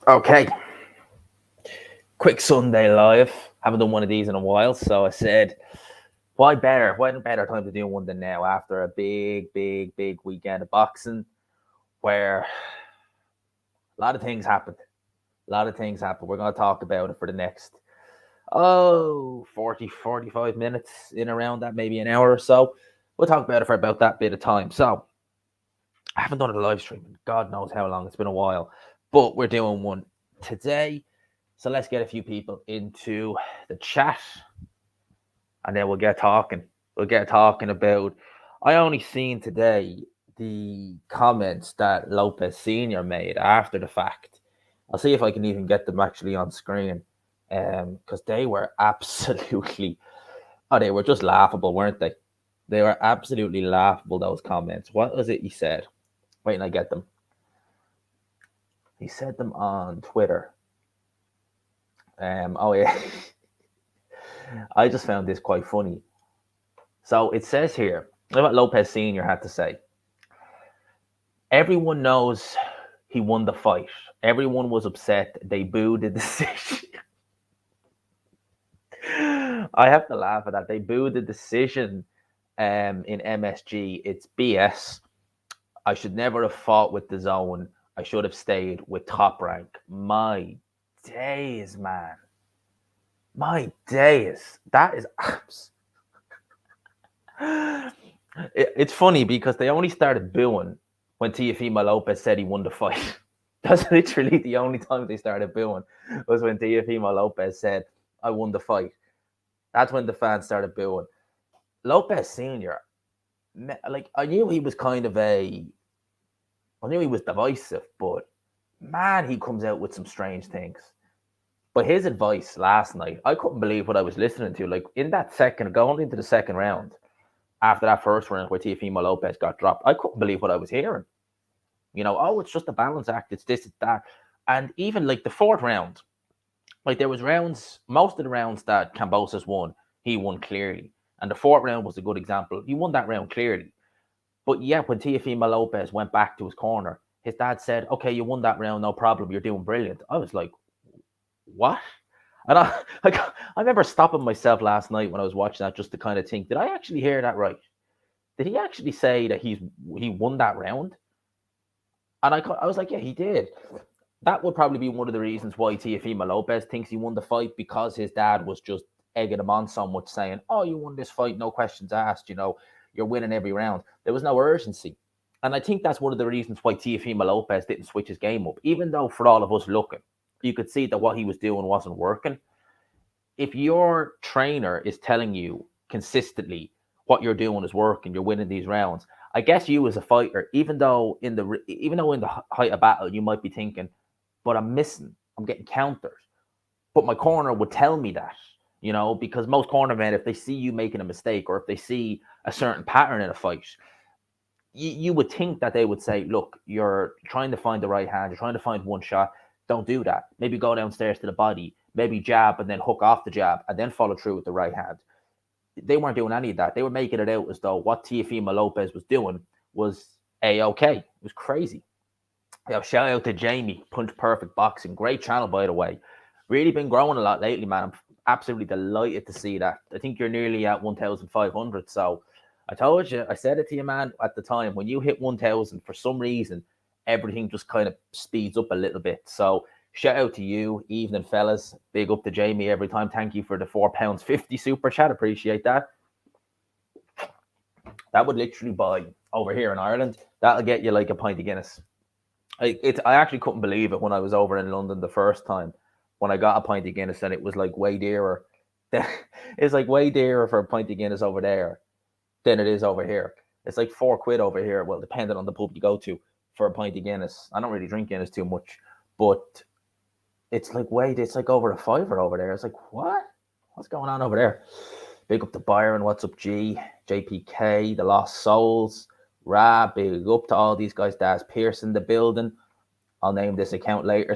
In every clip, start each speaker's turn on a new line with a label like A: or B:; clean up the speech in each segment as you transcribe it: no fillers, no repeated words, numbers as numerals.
A: Okay, quick Sunday live. Haven't done one of these in a while, so I said, why better? When better time to do one than now after a big weekend of boxing where a lot of things happened. A lot of things happened. We're going to talk about it for the next, 45 minutes in around that, maybe an hour or so. We'll talk about it for about that bit of time. So, I haven't done a live stream in God knows how long. It's been a while, but we're doing one today. So let's get a few people into the chat, and then we'll get talking. We'll get talking about. I only seen today the comments that Lopez Senior made after the fact. I'll see if I can even get them actually on screen, because they were absolutely. Oh, they were just laughable, weren't they? They were absolutely laughable. Those comments. What was it he said? Wait, and I get them. He said them on Twitter. Oh yeah, I just found this quite funny. So it says here, what Lopez Senior had to say. Everyone knows he won the fight. Everyone was upset. They booed the decision. I have to laugh at that. They booed the decision in MSG. It's BS. I should never have fought with the zone. I should have stayed with Top Rank. My days, man. My days. That is it's funny because they only started booing when Teofimo Lopez said he won the fight. That's literally the only time they started booing was when Teofimo Lopez said, I won the fight. That's when the fans started booing. Lopez Sr., like, I knew he was I knew he was divisive, but man, he comes out with some strange things. But his advice last night, I couldn't believe what I was listening to. Like, in that second, going into the second round, after that first round where Teofimo Lopez got dropped, I couldn't believe what I was hearing. Oh, it's just a balance act. It's this, it's that. And even like the fourth round, like there was rounds, most of the rounds that Kambosos won, he won clearly. And the fourth round was a good example. He won that round clearly. But yeah, when Teofimo Lopez went back to his corner, his dad said, okay, you won that round, no problem. You're doing brilliant. I was like, what? And I remember stopping myself last night when I was watching that just to kind of think, did I actually hear that right? Did he actually say that he won that round? And I was like, yeah, he did. That would probably be one of the reasons why Teofimo Lopez thinks he won the fight, because his dad was just egging him on so much, saying, oh, you won this fight, no questions asked, you're winning every round. There was no urgency. And I think that's one of the reasons why Teofimo Lopez didn't switch his game up, even though for all of us looking, you could see that what he was doing wasn't working. If your trainer is telling you consistently what you're doing is working, you're winning these rounds, I guess you as a fighter, even though in the height of battle, you might be thinking, but I'm missing, I'm getting countered. But my corner would tell me that, because most cornermen, if they see you making a mistake or if they see a certain pattern in a fight, you would think that they would say, look, you're trying to find the right hand, you're trying to find one shot. Don't do that. Maybe go downstairs to the body, maybe jab and then hook off the jab and then follow through with the right hand. They weren't doing any of that. They were making it out as though what Teofimo Lopez was doing was A-OK. It was crazy. Shout out to Jamie, Punch Perfect Boxing. Great channel, by the way. Really been growing a lot lately, man. I'm absolutely delighted to see that. I think you're nearly at 1,500. So I told you, I said it to you, man, at the time. When you hit 1,000, for some reason, everything just kind of speeds up a little bit. So shout out to you, evening fellas. Big up to Jamie every time. Thank you for the £4.50 super chat. Appreciate that. That would literally buy over here in Ireland. That'll get you like a pint of Guinness. I actually couldn't believe it when I was over in London the first time when I got a pint of Guinness, and it was like way dearer. It's like way dearer for a pint of Guinness over there than it is over here. It's like £4 over here. Well, depending on the pub you go to for a pint of Guinness. I don't really drink Guinness too much, but it's like over a fiver over there. It's like, what? What's going on over there? Big up to Byron. What's up, G? JPK, the Lost Souls. Rab, big up to all these guys. Daz Pearson, the building. I'll name this account later.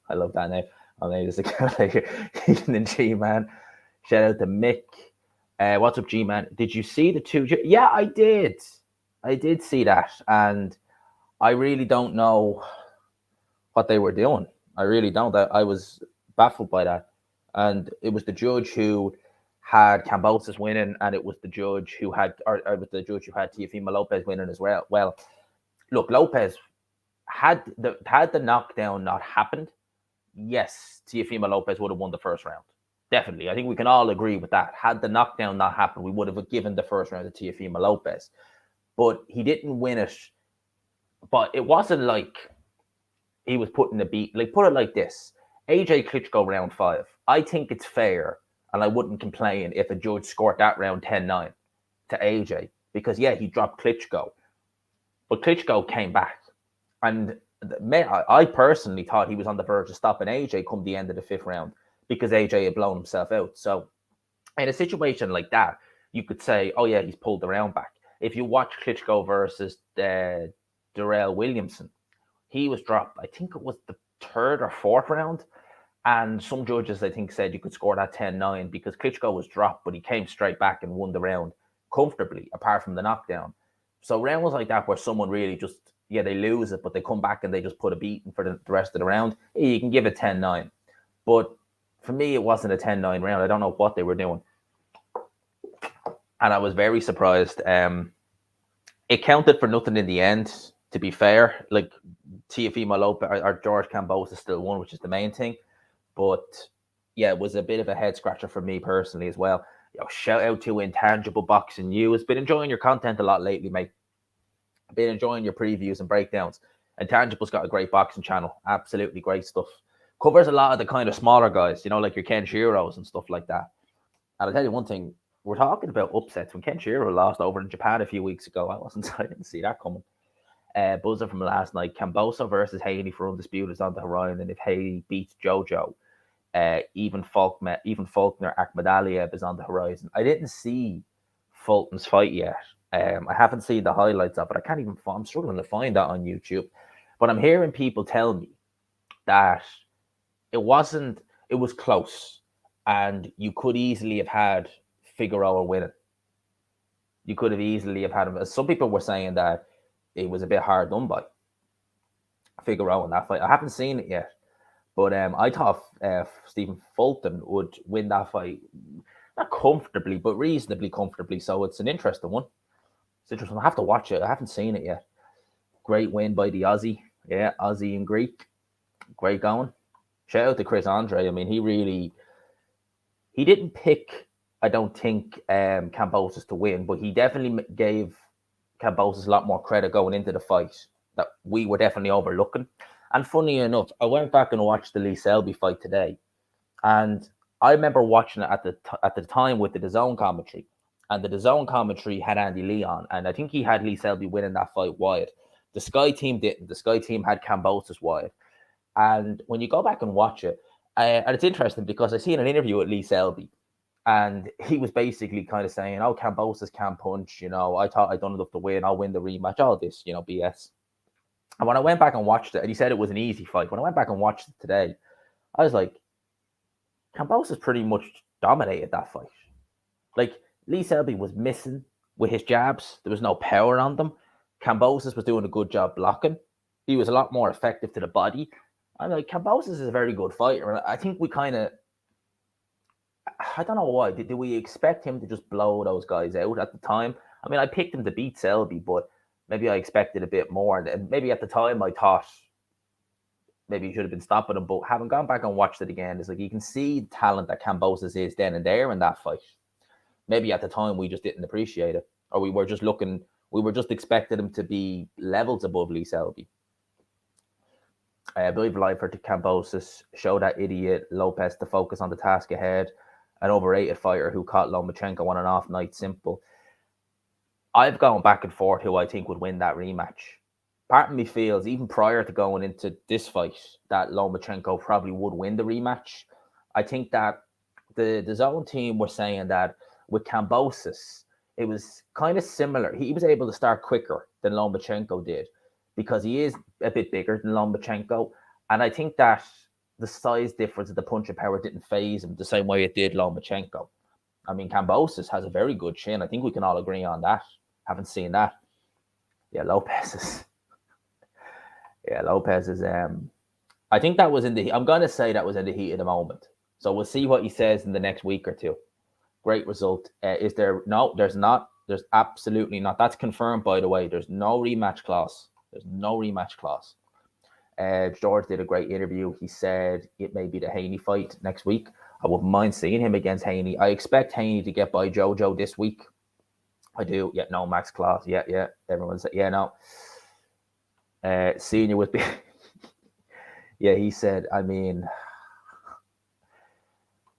A: I love that name. I'll name this account later. Evening, G man. Shout out to Mick. What's up, G man? Did you see the two? Yeah, I did. I did see that, and I really don't know what they were doing. I really don't. I was baffled by that. And it was the judge who had Kambosos winning, and it was the judge who had, or it was the judge who had Teofimo Lopez winning as well. Well, look, Lopez had the knockdown not happened, yes, Teofimo Lopez would have won the first round. Definitely. I think we can all agree with that. Had the knockdown not happened, we would have given the first round to Teofimo Lopez. But he didn't win it. But it wasn't like he was putting a beat. Like, put it like this. AJ Klitschko round 5. I think it's fair, and I wouldn't complain if a judge scored that round 10-9 to AJ. Because, yeah, he dropped Klitschko. But Klitschko came back. And I personally thought he was on the verge of stopping AJ come the end of the 5th round because AJ had blown himself out. So in a situation like that, you could say, oh, yeah, he's pulled the round back. If you watch Klitschko versus Darrell Williamson, he was dropped, I think it was the 3rd or 4th round. And some judges, I think, said you could score that 10-9 because Klitschko was dropped, but he came straight back and won the round comfortably, apart from the knockdown. So rounds like that where someone really just, yeah, they lose it, but they come back and they just put a beating for the rest of the round, yeah, you can give it 10-9. But for me, it wasn't a 10-9 round. I don't know what they were doing. And I was very surprised. It counted for nothing in the end, to be fair. Like, Teofimo Lopez or George Kambosos still won, which is the main thing. But, yeah, it was a bit of a head-scratcher for me personally as well. Shout out to Intangible Boxing News. Been enjoying your content a lot lately, mate. Been enjoying your previews and breakdowns. Intangible's got a great boxing channel. Absolutely great stuff. Covers a lot of the kind of smaller guys, like your Ken Shiros and stuff like that. And I'll tell you one thing, we're talking about upsets. When Ken Shiro lost over in Japan a few weeks ago, I didn't see that coming. Buzzer from last night, Kambosos versus Haney for undisputed is on the horizon. And if Haney beats Jojo, even Faulkner Akhmadaliev is on the horizon. I didn't see Fulton's fight yet. I haven't seen the highlights of it. I'm struggling to find that on YouTube. But I'm hearing people tell me that it was close. And you could easily have had Figueroa winning. You could have easily have had him. Some people were saying that it was a bit hard done by Figueroa in that fight. I haven't seen it yet. But I thought Stephen Fulton would win that fight, not comfortably, but reasonably comfortably. So it's an interesting one. It's interesting. I have to watch it. I haven't seen it yet. Great win by the Aussie. Yeah, Aussie and Greek. Great going. Shout out to Chris Andre. I mean, he didn't pick, I don't think, Kambosos to win, but he definitely gave Kambosos a lot more credit going into the fight that we were definitely overlooking. And funny enough, I went back and watched the Lee Selby fight today, and I remember watching it at the time with the DAZN commentary, and the DAZN commentary had Andy Lee on, and I think he had Lee Selby winning that fight wide. The Sky team didn't. The Sky team had Kambosos wide, and when you go back and watch it, and it's interesting because I seen an interview with Lee Selby, and he was basically kind of saying, "Oh, Kambosos can't punch. I thought I'd done enough to win. I'll win the rematch. All this, BS." And when I went back and watched it, and he said it was an easy fight. When I went back and watched it today, I was like, Kambosos pretty much dominated that fight. Like, Lee Selby was missing with his jabs. There was no power on them. Kambosos was doing a good job blocking. He was a lot more effective to the body. I'm like, Kambosos is a very good fighter. And I think we I don't know why. Did we expect him to just blow those guys out at the time? I mean, I picked him to beat Selby, but maybe I expected a bit more. And maybe at the time I thought maybe he should have been stopping him. But having gone back and watched it again, it's like you can see the talent that Kambosos is then and there in that fight. Maybe at the time we just didn't appreciate it. Or we were just expecting him to be levels above Lee Selby. I believe lifer to Kambosos, show that idiot Lopez to focus on the task ahead. An overrated fighter who caught Lomachenko on an off night. Simple. I've gone back and forth who I think would win that rematch. Part of me feels, even prior to going into this fight, that Lomachenko probably would win the rematch. I think that the DAZN team were saying that with Kambosos, it was kind of similar. He was able to start quicker than Lomachenko did because he is a bit bigger than Lomachenko. And I think that the size difference of the punching power didn't phase him the same way it did Lomachenko. I mean, Kambosos has a very good chin. I think we can all agree on that. Haven't seen that. Yeah, Lopez is. I I think that was in the. I'm gonna say that was in the heat of the moment. So we'll see what he says in the next week or two. Great result. Is there? No, there's not. There's absolutely not. That's confirmed, by the way. There's no rematch clause. There's no rematch clause. George did a great interview. He said it may be the Haney fight next week. I wouldn't mind seeing him against Haney. I expect Haney to get by Jojo this week. I do. Yeah, no max clause. Yeah. Everyone said, yeah, no. Senior would be. Yeah, he said, I mean,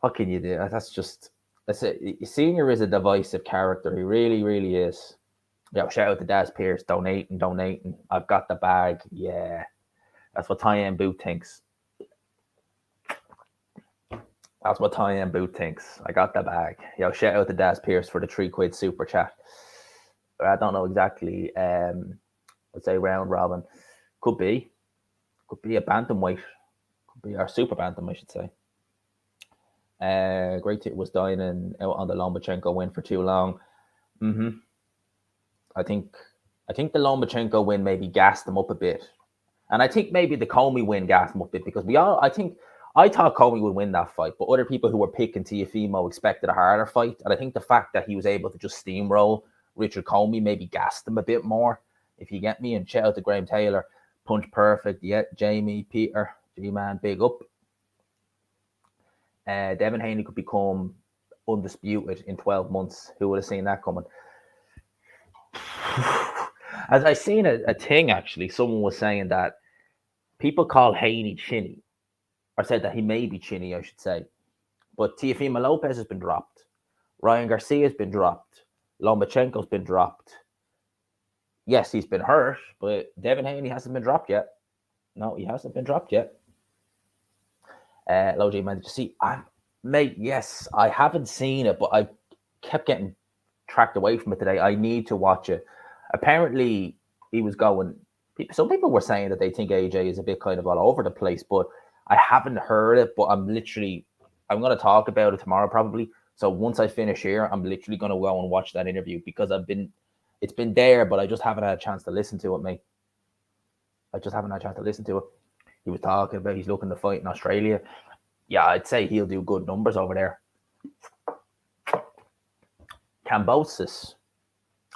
A: what can you do? That's it. Senior is a divisive character. He really, really is. Yeah, shout out to Daz Pierce, donating. I've got the bag. Yeah. That's what Tyen Boot thinks. That's what Tyen Boot thinks. I got the bag. Yo, shout out to Daz Pierce for the £3 super chat. I don't know exactly. I'd say round robin. Could be a bantamweight. Could be our super bantam, I should say. Great it was dining out on the Lomachenko win for too long. I think the Lomachenko win maybe gassed him up a bit. And I think maybe the Comey win gassed him up a bit because I thought Comey would win that fight, but other people who were picking Teofimo expected a harder fight. And I think the fact that he was able to just steamroll Richard Comey maybe gassed him a bit more, if you get me. And shout out to Graham Taylor, punch perfect. Yeah, Jamie, Peter, G-Man, big up. Devin Haney could become undisputed in 12 months. Who would have seen that coming? As I seen a thing, actually, someone was saying that people call Haney chinny, or said that he may be chinny, I should say. But Teofimo Lopez has been dropped. Ryan Garcia's been dropped. Lomachenko's been dropped. Yes, he's been hurt, but Devin Haney hasn't been dropped yet. No, he hasn't been dropped yet. Low man, did you see? Mate, yes, I haven't seen it, but I kept getting tracked away from it today. I need to watch it. Apparently, he was going. Some people were saying that they think AJ is a bit kind of all over the place, but I haven't heard it. But I'm going to talk about it tomorrow probably. So once I finish here, I'm literally going to go and watch that interview because it's been there, but I just haven't had a chance to listen to it, mate. I just haven't had a chance to listen to it. He was talking about he's looking to fight in Australia. Yeah, I'd say he'll do good numbers over there. Kambosos.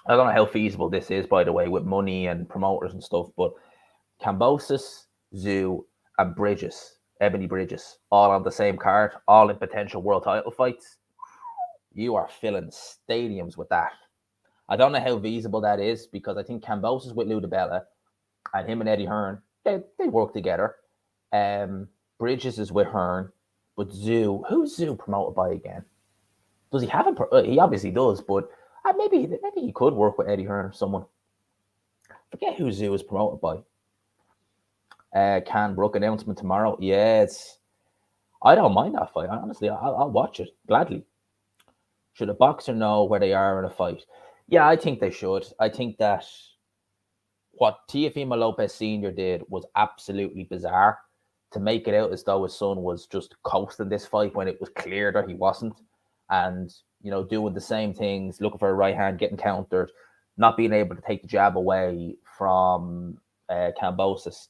A: I don't know how feasible this is, by the way, with money and promoters and stuff, but Kambosos, Zoo, and Ebony Bridges, all on the same card, all in potential world title fights. You are filling stadiums with that. I don't know how feasible that is because I think Kambosos with Lou DiBella and him and Eddie Hearn, they work together. Bridges is with Hearn, but Zoo, who's Zoo promoted by again? Does he have a? He obviously does, but maybe he could work with Eddie Hearn or someone. Forget who Zoo is promoted by. Can Brook announcement tomorrow? Yes, I don't mind that fight. Honestly, I'll watch it gladly. Should a boxer know where they are in a fight? Yeah, I think they should. I think that what Teofimo Lopez Sr. did was absolutely bizarre. To make it out as though his son was just coasting this fight when it was clear that he wasn't. And, doing the same things, looking for a right hand, getting countered, not being able to take the jab away from Kambosos.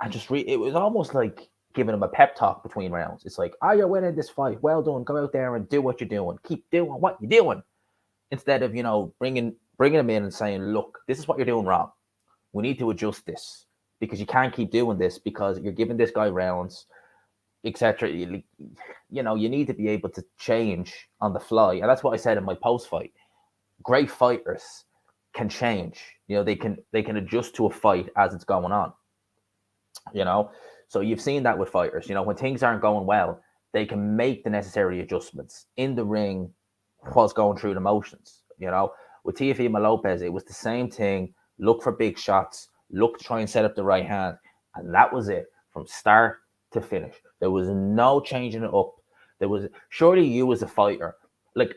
A: And it was almost like giving him a pep talk between rounds. It's like, you're winning this fight. Well done. Go out there and do what you're doing. Keep doing what you're doing. Instead of, bringing him in and saying, look, this is what you're doing wrong. We need to adjust this because you can't keep doing this because you're giving this guy rounds, etc. You need to be able to change on the fly. And that's what I said in my post-fight. Great fighters can change. They can adjust to a fight as it's going on. So you've seen that with fighters. When things aren't going well, they can make the necessary adjustments in the ring whilst going through the motions. With Teofimo Lopez, it was the same thing. Look for big shots. Look to try and set up the right hand. And that was it from start to finish. There was no changing it up. Surely you as a fighter, like,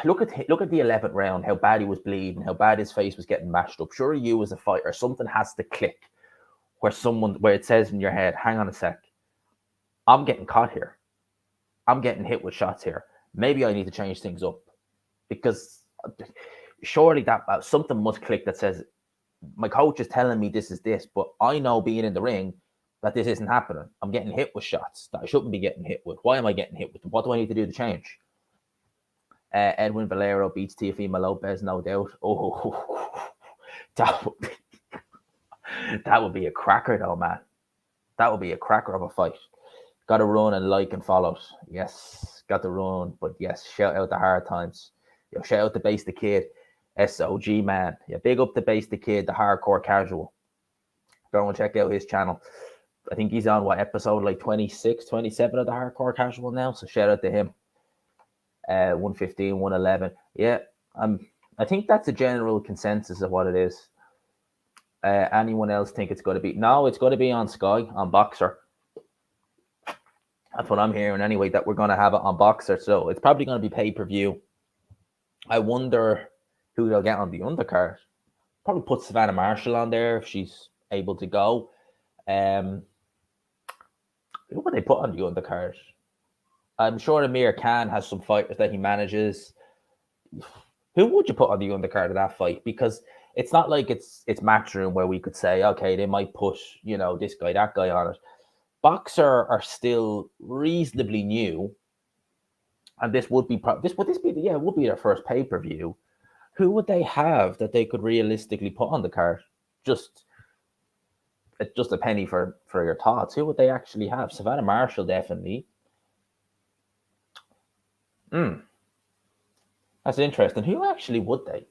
A: look at the 11th round, how bad he was bleeding, how bad his face was getting mashed up. Surely you as a fighter, something has to click where it says in your head, hang on a sec, I'm getting caught here. I'm getting hit with shots here. Maybe I need to change things up. Because surely that something must click that says, my coach is telling me this is this, but I know being in the ring, that this isn't happening. I'm getting hit with shots that I shouldn't be getting hit with. Why am I getting hit with them? What do I need to do to change? Edwin Valero beats Teofimo Lopez, no doubt. Oh, that would be a cracker, though, man. That would be a cracker of a fight. Got to run and like and follow. Yes, got to run. But yes, shout out the hard times. Yo, shout out the Base the Kid, SOG man. Yeah, big up the Base the Kid, the hardcore casual. Go and check out his channel. I think he's on episode like 26, 27 of the hardcore casual now. So shout out to him. 115, 111. Yeah, I think that's a general consensus of what it is. Anyone else think it's going to be? No, it's going to be on Sky, on Boxer. That's what I'm hearing anyway, that we're going to have it on Boxer. So it's probably going to be pay-per-view. I wonder who they'll get on the undercard. Probably put Savannah Marshall on there if she's able to go. Who would they put on the undercard? I'm sure Amir Khan has some fighters that he manages. Who would you put on the undercard of that fight? Because it's not like it's Matchroom where we could say, okay, they might put, this guy, that guy on it. Boxer are still reasonably new, and this would be their first pay-per-view. Who would they have that they could realistically put on the card? Just a penny for your thoughts. Who would they actually have? Savannah Marshall, definitely. That's interesting. Who actually would they?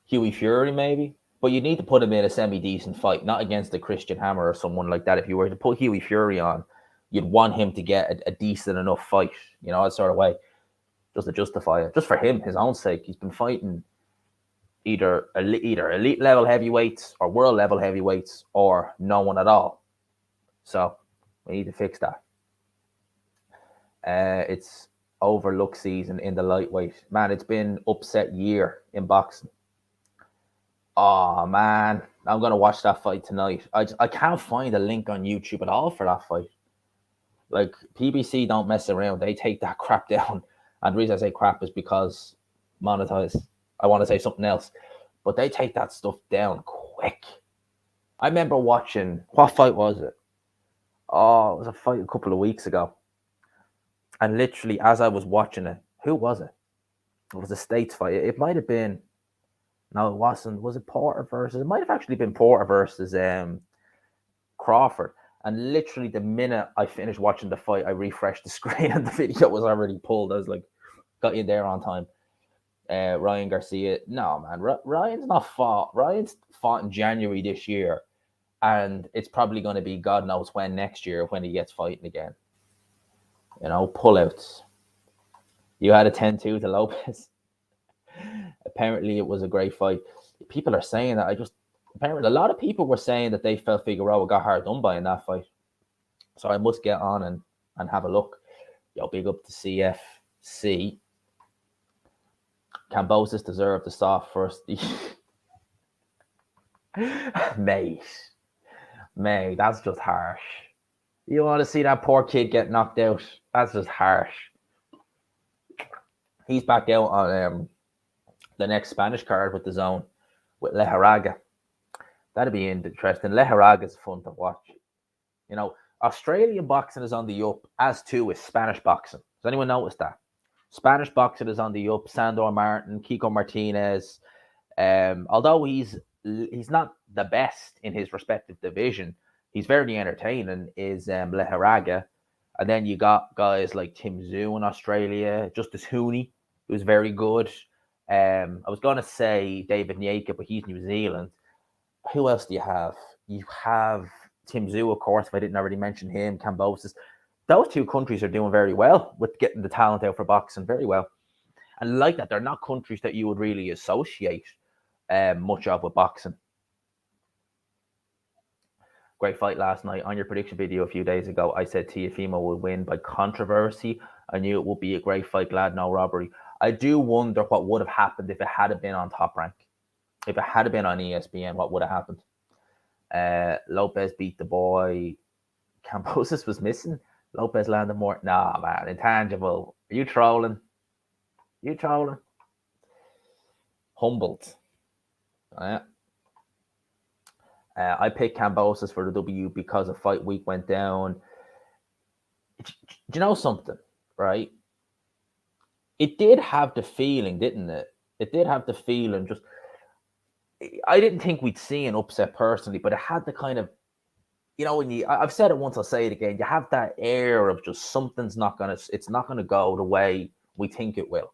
A: Huey Fury, maybe? But you need to put him in a semi-decent fight, not against a Christian Hammer or someone like that. If you were to put Huey Fury on, you'd want him to get a decent enough fight, that sort of way, just to justify it. Just for him, his own sake. He's been fighting either elite level heavyweights or world level heavyweights or no one at all. So we need to fix that. It's overlook season in the lightweight. Man, it's been upset year in boxing. Oh, man. I'm going to watch that fight tonight. I can't find a link on YouTube at all for that fight. Like, PBC don't mess around. They take that crap down. And the reason I say crap is because monetize. I want to say something else. But they take that stuff down quick. I remember watching, what fight was it? Oh, it was a fight a couple of weeks ago. And literally, as I was watching it, who was it? It was a States fight. It might have been, no, it wasn't. Was it Porter versus? It might have actually been Porter versus Crawford. And literally, the minute I finished watching the fight, I refreshed the screen and the video was already pulled. I was like, got you there on time. Ryan Garcia. No, man. Ryan's not fought. Ryan's fought in January this year. And it's probably going to be God knows when next year when he gets fighting again. Pullouts. You had a 10-2 to Lopez. Apparently, it was a great fight. People are saying that. Apparently, a lot of people were saying that they felt Figueroa got hard done by in that fight. So I must get on and have a look. Yo, big up to CFC. Kambosos deserved the soft first. Mate, that's just harsh. You want to see that poor kid get knocked out? That's just harsh. He's back out on the next Spanish card with the zone with Lejaraga. That'd be interesting. Lejaraga is fun to watch. Australian boxing is on the up, as too is Spanish boxing. Does anyone notice that? Spanish boxing is on the up. Sandor Martin, Kiko Martinez. Although he's not the best in his respective division, he's very entertaining, is Lejaraga. And then you got guys like Tim Tszyu in Australia, Justice Hooney, who's very good. I was going to say David Nyeka, but he's New Zealand. Who else do you have? You have Tim Tszyu, of course, if I didn't already mention him, Kambosos. Those two countries are doing very well with getting the talent out for boxing, very well. And like that, they're not countries that you would really associate much of with boxing. Great fight last night. On your prediction video a few days ago, I said Teofimo would win by controversy. I knew it would be a great fight. Glad no robbery. I do wonder what would have happened if it had been on Top Rank. If it had been on ESPN, what would have happened? Lopez beat the boy. Kambosos was missing. Lopez landed more. Nah, man. Intangible. Are you trolling? Humbled. Yeah. I picked Kambosos for the W because a fight week went down. Do you know something, right? It did have the feeling, didn't it? It did have the feeling. Just I didn't think we'd see an upset personally, but it had the kind of, when I've said it once, I'll say it again. You have that air of just something's it's not gonna go the way we think it will.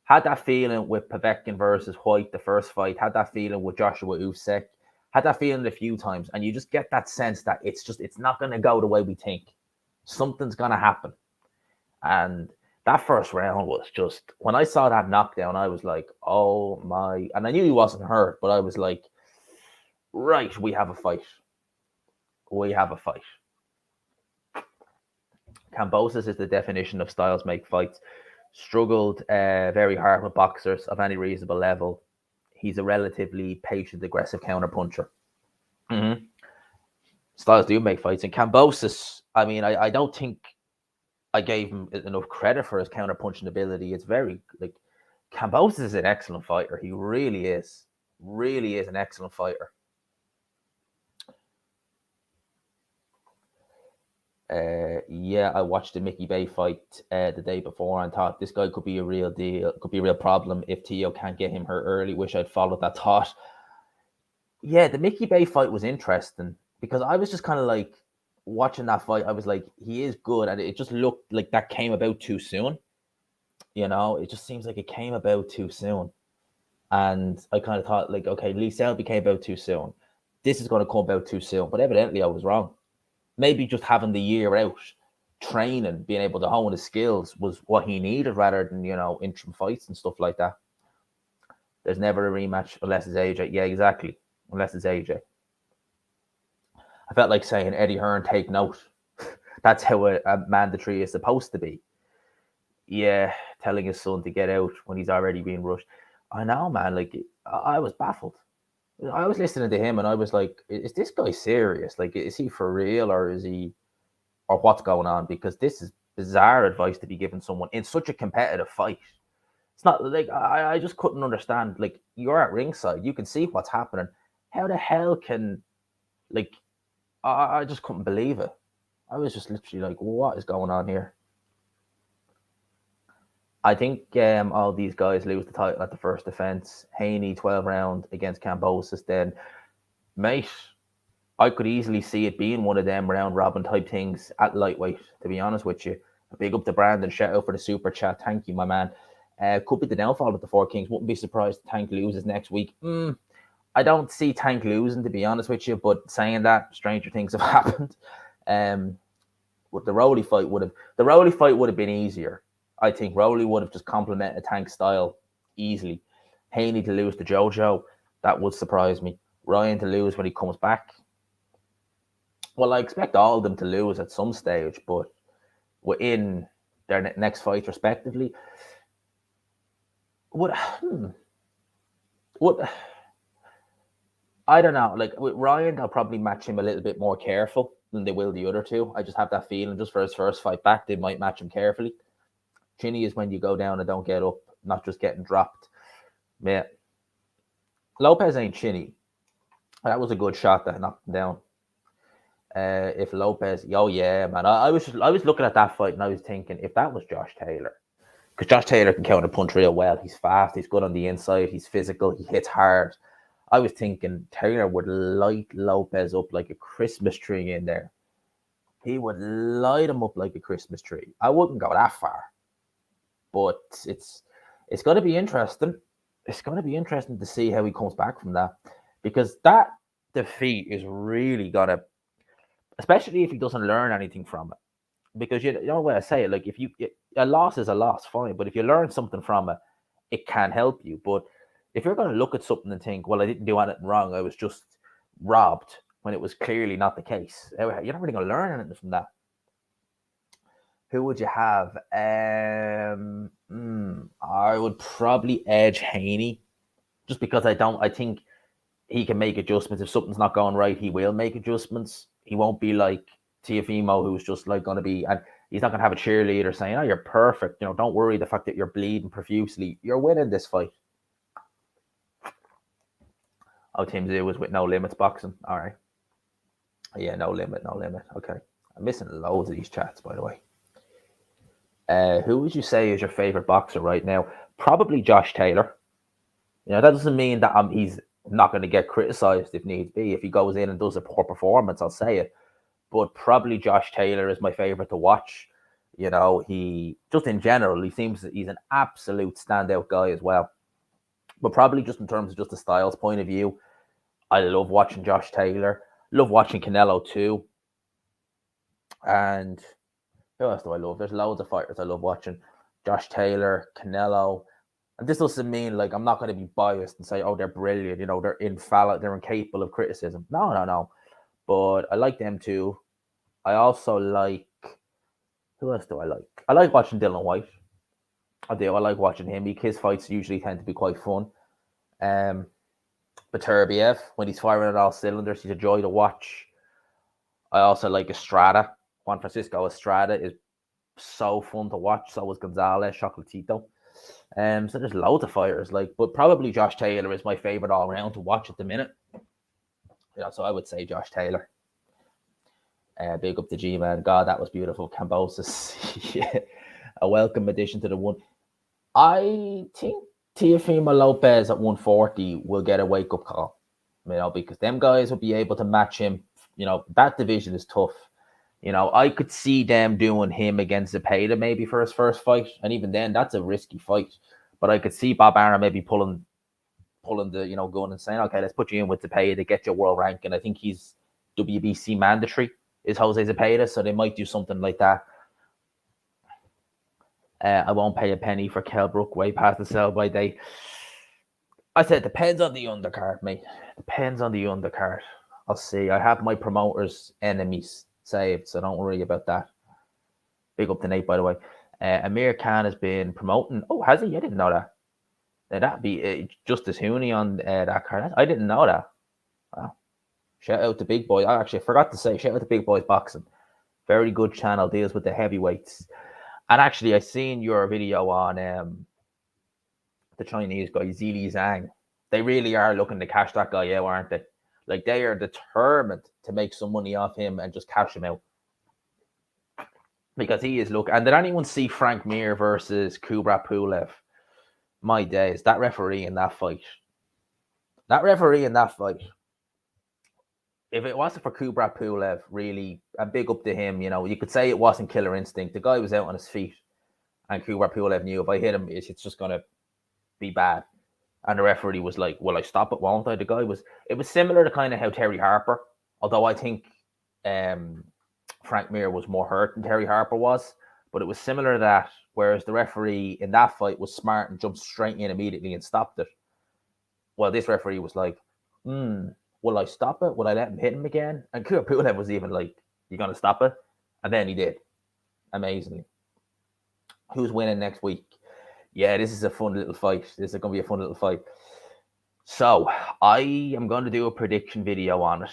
A: Had that feeling with Povetkin versus White, the first fight. Had that feeling with Joshua Usyk. Had that feeling a few times, and you just get that sense that it's not gonna go the way we think. Something's gonna happen, and that first round was just, when I saw that knockdown, I was like, oh my, and I knew he wasn't hurt, but I was like, right, we have a fight. We have a fight. Kambosos is the definition of styles make fights. Struggled very hard with boxers of any reasonable level. He's a relatively patient, aggressive counterpuncher. Mm-hmm. Styles do make fights. And Kambosos, I mean, I don't think I gave him enough credit for his counterpunching ability. It's very, like, Kambosos is an excellent fighter. He really is. Really is an excellent fighter. Yeah, I watched the Mickey Bay fight the day before and thought this guy could be a real deal, could be a real problem if Teo can't get him hurt early. Wish I'd followed that thought. Yeah, the Mickey Bay fight was interesting because I was just kind of like watching that fight. I was like, he is good, and it just looked like that came about too soon. It just seems like it came about too soon. And I kind of thought, like, okay, Lee Selby came about too soon. This is going to come about too soon. But evidently I was wrong. Maybe just having the year out, training, being able to hone his skills was what he needed rather than, interim fights and stuff like that. There's never a rematch unless it's AJ. Yeah, exactly. Unless it's AJ. I felt like saying, Eddie Hearn, take note. That's how a mandatory is supposed to be. Yeah, telling his son to get out when he's already being rushed. I know, man. Like, I was baffled. I was listening to him and I was like, is this guy serious? Like, is he for real, or what's going on? Because this is bizarre advice to be given someone in such a competitive fight. It's not like, I just couldn't understand. Like, you're at ringside, you can see what's happening. How the hell can, like, I just couldn't believe it. I was just literally like, what is going on here? I think all these guys lose the title at the first defense. Haney 12 round against Kambosos. Then, mate, I could easily see it being one of them round robin type things at lightweight, to be honest with you. Big up to Brandon. Shout out for the super chat. Thank you, my man. Could be the downfall of the Four Kings. Wouldn't be surprised if Tank loses next week. I don't see Tank losing, to be honest with you. But saying that, stranger things have happened. But the Rowley fight would have been easier. I think Rowley would have just complemented Tank's style easily. Haney to lose to Jojo, that would surprise me. Ryan to lose when he comes back. Well, I expect all of them to lose at some stage, but within their next fight, respectively. What? I don't know. Like, with Ryan, I'll probably match him a little bit more careful than they will the other two. I just have that feeling. Just for his first fight back, they might match him carefully. Chinny is when you go down and don't get up, not just getting dropped. Yeah. Lopez ain't Chinny. That was a good shot that knocked him down. If Lopez, yeah, man. I was looking at that fight and I was thinking, if that was Josh Taylor, because Josh Taylor can counter punch real well. He's fast, he's good on the inside, he's physical, he hits hard. I was thinking Taylor would light Lopez up like a Christmas tree in there. He would light him up like a Christmas tree. I wouldn't go that far. But it's going to be interesting. It's going to be interesting to see how he comes back from that, because that defeat is really going to, especially if he doesn't learn anything from it. Because you know what I say, like, if a loss is a loss, fine, but if you learn something from it, it can help you. But if you're going to look at something and think, well, I didn't do anything wrong, I was just robbed, when it was clearly not the case, you're not really going to learn anything from that. Who would you have? I would probably edge Haney, just because I think he can make adjustments. If something's not going right, he will make adjustments. He won't be like Teofimo, who's just like going to be, and he's not going to have a cheerleader saying, "Oh, you're perfect. Don't worry the fact that you're bleeding profusely. You're winning this fight." Oh, Team Zoo was with No Limits boxing. All right. Yeah, no limit. Okay. I'm missing loads of these chats, by the way. Who would you say is your favorite boxer right now? Probably Josh Taylor. That doesn't mean that he's not going to get criticized if needs be. If he goes in and does a poor performance, I'll say it. But probably Josh Taylor is my favorite to watch. He just in general, he seems that he's an absolute standout guy as well. But probably just in terms of just the styles point of view, I love watching Josh Taylor. Love watching Canelo too. And who else do I love? There's loads of fighters I love watching. Josh Taylor, Canelo. And this doesn't mean like I'm not going to be biased and say, oh, they're brilliant. They're infallible. They're incapable of criticism. No. But I like them too. I also like, who else do I like? I like watching Dylan White. I do. I like watching him. His fights usually tend to be quite fun. Beterbiev, when he's firing at all cylinders, he's a joy to watch. I also like Estrada. Juan Francisco Estrada is so fun to watch. So is Gonzalez, Chocolatito. So there's loads of fighters, but probably Josh Taylor is my favorite all around to watch at the minute. So I would say Josh Taylor. Big up to G-Man. God, that was beautiful. Kambosos. Yeah. A welcome addition to the one. I think Teofimo Lopez at 140 will get a wake-up call, because them guys will be able to match him. That division is tough. I could see them doing him against Zepeda maybe for his first fight, and even then, that's a risky fight. But I could see Bob Arum maybe pulling the going and saying, okay, let's put you in with Zepeda to get your world rank, and I think he's WBC mandatory is Jose Zepeda, so they might do something like that. I won't pay a penny for Kell Brook way past the sell-by date. I said, depends on the undercard, mate. Depends on the undercard. I'll see. I have my promoters' enemies saved, so don't worry about that. Big up to Nate, by the way. Amir Khan has been promoting. Oh, has he? I didn't know that. That'd be Justice Hooney on that card. I didn't know that. Wow. Shout out to Big Boy. I actually forgot to say, shout out to Big Boys Boxing. Very good channel, deals with the heavyweights. And actually, I seen your video on the Chinese guy, Zili Zhang. They really are looking to cash that guy out, aren't they? Like, they are determined to make some money off him and just cash him out. Because he is looking. And did anyone see Frank Mir versus Kubrat Pulev? My days. That referee in that fight. If it wasn't for Kubrat Pulev, really, a big up to him. You could say it wasn't killer instinct. The guy was out on his feet. And Kubrat Pulev knew if I hit him, it's just going to be bad. And the referee was like, will I stop it, won't I? It was similar to kind of how Terry Harper, although I think Frank Mir was more hurt than Terry Harper was, but it was similar to that, whereas the referee in that fight was smart and jumped straight in immediately and stopped it. Well, this referee was like, will I stop it? Will I let him hit him again? And Kubrat Pulev was even like, you going to stop it? And then he did, amazingly. Who's winning next week? Yeah, this is a fun little fight. This is going to be a fun little fight. So, I am going to do a prediction video on it.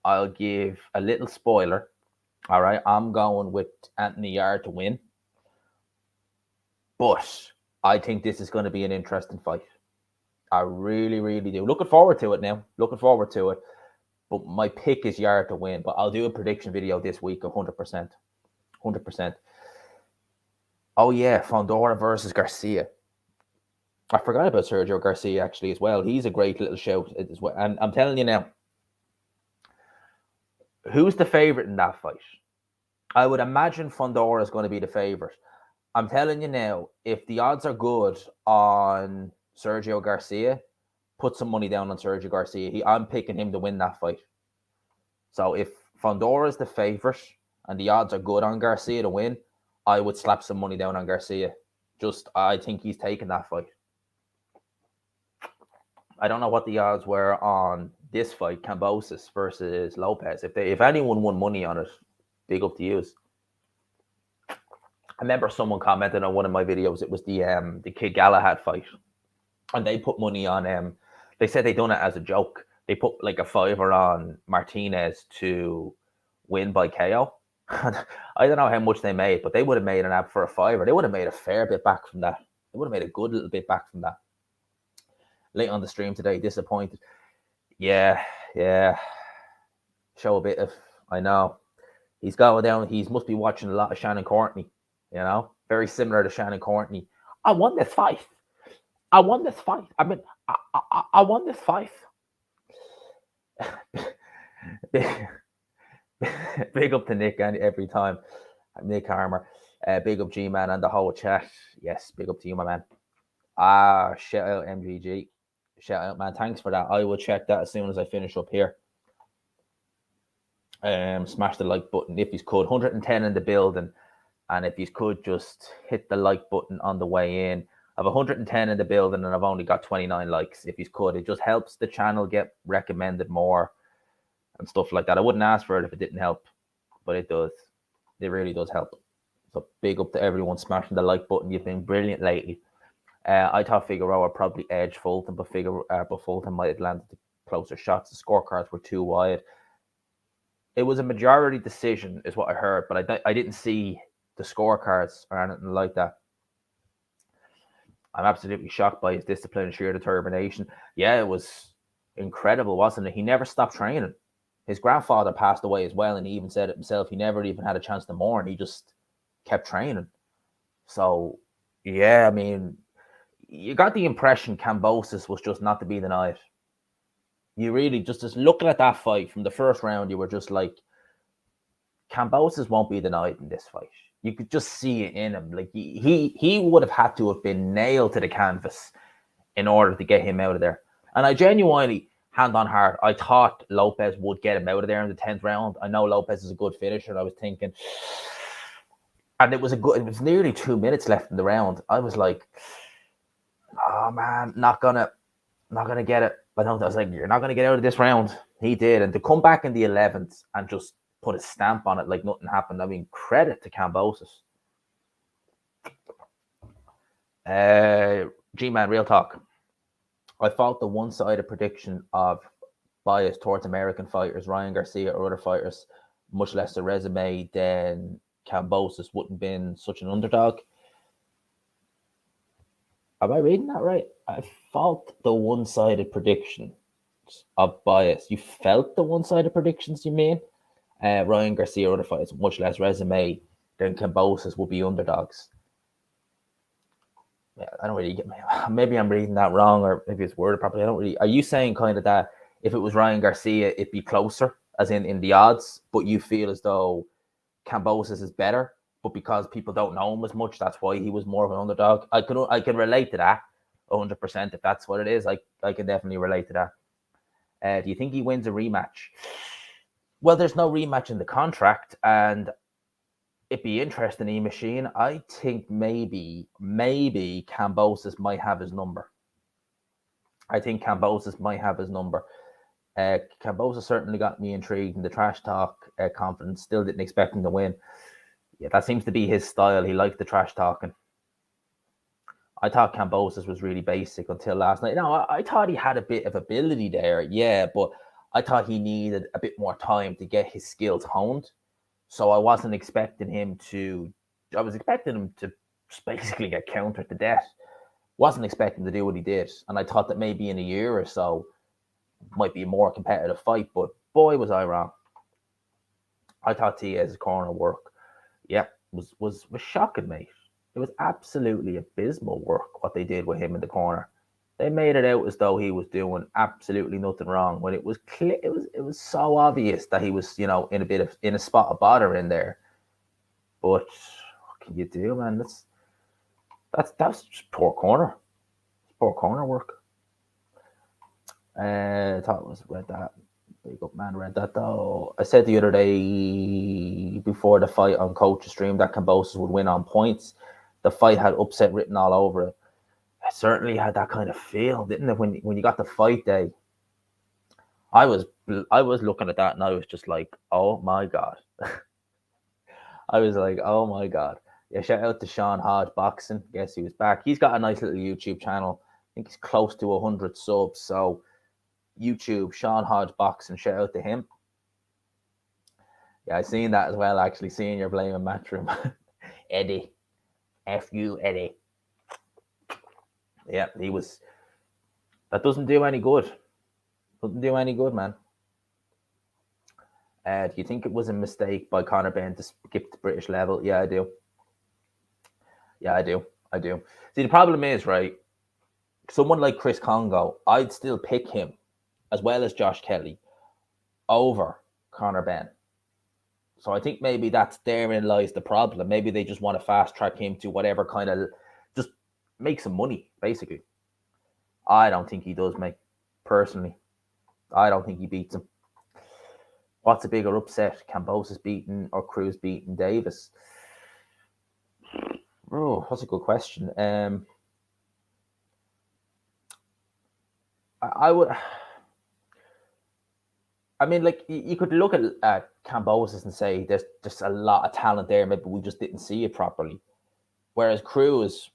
A: I'll give a little spoiler. All right, I'm going with Anthony Yarde to win. But I think this is going to be an interesting fight. I really, really do. Looking forward to it now. But my pick is Yarde to win. But I'll do a prediction video this week, 100%. 100%. Oh, yeah, Fondora versus Garcia. I forgot about Sergio Garcia, actually, as well. He's a great little shout as well. And I'm telling you now, who's the favorite in that fight? I would imagine Fondora is going to be the favorite. I'm telling you now, if the odds are good on Sergio Garcia, put some money down on Sergio Garcia. I'm picking him to win that fight. So if Fondora is the favorite and the odds are good on Garcia to win, I would slap some money down on Garcia. I think he's taking that fight. I don't know what the odds were on this fight, Kambosos versus Lopez. If anyone won money on it, big up to you. I remember someone commented on one of my videos. It was the Kid Galahad fight, and they put money on they said they done it as a joke. They put like a $5 on Martinez to win by KO. I don't know how much they made, but they would have made an app for a $5. They would have made a fair bit back from that. They would have made a good little bit back from that. Late on the stream today, disappointed. Yeah, yeah. Show a bit of, I know. He's going down, he must be watching a lot of Shannon Courtney, very similar to Shannon Courtney. I won this fight. I won this fight. I mean, I won this fight. Big up to Nick and every time. Nick Harmer. Big up G Man and the whole chat. Yes, big up to you, my man. Shout out MGG. Shout out, man. Thanks for that. I will check that as soon as I finish up here. Smash the like button if you could. 110 in the building. And if you could just hit the like button on the way in. I have 110 in the building and I've only got 29 likes. If you could, it just helps the channel get recommended more and stuff like that. I wouldn't ask for it if it didn't help, but it does. It really does help. So big up to everyone smashing the like button. You've been brilliant lately. I thought Figueroa probably edged Fulton, but Fulton might have landed the closer shots. The scorecards were too wide. It was a majority decision, is what I heard, but I didn't see the scorecards or anything like that. I'm absolutely shocked by his discipline and sheer determination. Yeah, it was incredible, wasn't it? He never stopped training. His grandfather passed away as well, and he even said it himself. He never even had a chance to mourn. He just kept training. So, yeah, I mean, you got the impression Kambosos was just not to be denied. You really just looking at that fight from the first round, you were just like, Kambosos won't be denied in this fight. You could just see it in him. Like he would have had to have been nailed to the canvas in order to get him out of there. And I genuinely, hand on heart, I thought Lopez would get him out of there in the 10th round. I know Lopez is a good finisher. And I was thinking, and it was nearly 2 minutes left in the round. I was like, oh man, not gonna get it. I was like, you're not gonna get out of this round. He did, and to come back in the 11th and just put a stamp on it like nothing happened. I mean, credit to Kambosos. G-Man, real talk. I thought the one-sided prediction of bias towards American fighters, Ryan Garcia or other fighters, much less a resume than Kambosos, wouldn't have been such an underdog. Am I reading that right? I felt the one-sided predictions of bias. You felt the one-sided predictions, you mean? Ryan Garcia or other fighters, much less resume than Kambosos, would be underdogs. Yeah, I don't really get. Maybe I'm reading that wrong, or maybe it's worded properly. I don't really. Are you saying kind of that if it was Ryan Garcia, it'd be closer, as in the odds, but you feel as though Kambosos is better, but because people don't know him as much, that's why he was more of an underdog? I can relate to that 100%. If that's what it is, I can definitely relate to that. Do you think he wins a rematch? Well, there's no rematch in the contract, and it'd be interesting, E-Machine. I think maybe Kambosos might have his number. Kambosos certainly got me intrigued in the trash talk confidence. Still didn't expect him to win. Yeah, that seems to be his style. He liked the trash talking. I thought Kambosos was really basic until last night. No, I thought he had a bit of ability there, yeah, but I thought he needed a bit more time to get his skills honed. So I wasn't expecting him to. I was expecting him to basically get countered to death. Wasn't expecting to do what he did, and I thought that maybe in a year or so might be a more competitive fight. But boy, was I wrong. I thought Tia's corner work, yeah, was shocking, mate. It was absolutely abysmal work what they did with him in the corner. They made it out as though he was doing absolutely nothing wrong when it was clear. It was so obvious that he was, in a spot of bother in there. But what can you do, man? That's just poor corner. Poor corner work. I thought it was read that. Big up, man. Read that though. I said the other day before the fight on Coach's Stream that Kambosos would win on points. The fight had upset written all over it. I certainly had that kind of feel, didn't it? When you got the fight day, I was looking at that and I was just like, oh my god. I was like, oh my god. Yeah, shout out to Sean Hodge Boxing. Guess he was back. He's got a nice little YouTube channel. I think he's close to 100 subs. So YouTube, Sean Hodge Boxing. Shout out to him. Yeah, I seen that as well. Actually, seeing your blaming Matchroom, Eddie. F you, Eddie. Yeah, he was. That doesn't do any good. Couldn't do any good, man. Do you think it was a mistake by Conor Benn to skip the British level? Yeah, I do. Yeah, I do. I do. See, the problem is, right, someone like Chris Congo, I'd still pick him, as well as Josh Kelly, over Conor Benn. So I think maybe that's therein lies the problem. Maybe they just want to fast track him to whatever kind of, just make some money, basically. I don't think he does, mate. Personally, I don't think he beats him. What's a bigger upset? Kambosos beating or Cruz beating Davis? Oh, that's a good question. I would. I mean, like you could look at Kambosos and say there's just a lot of talent there. Maybe we just didn't see it properly. Whereas Cruz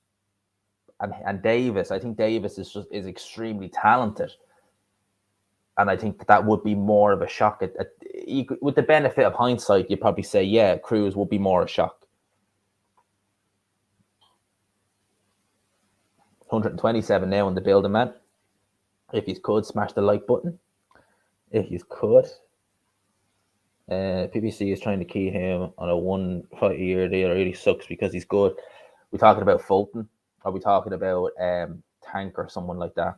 A: and Davis, I think Davis is extremely talented, and I think that would be more of a shock. With the benefit of hindsight, you'd probably say, yeah, Cruz would be more a shock. 127 now in the building, man. If you could, smash the like button. If you could. PPC is trying to key him on a 1 fight a year deal. It really sucks because he's good. We're talking about Fulton. Are we talking about Tank or someone like that?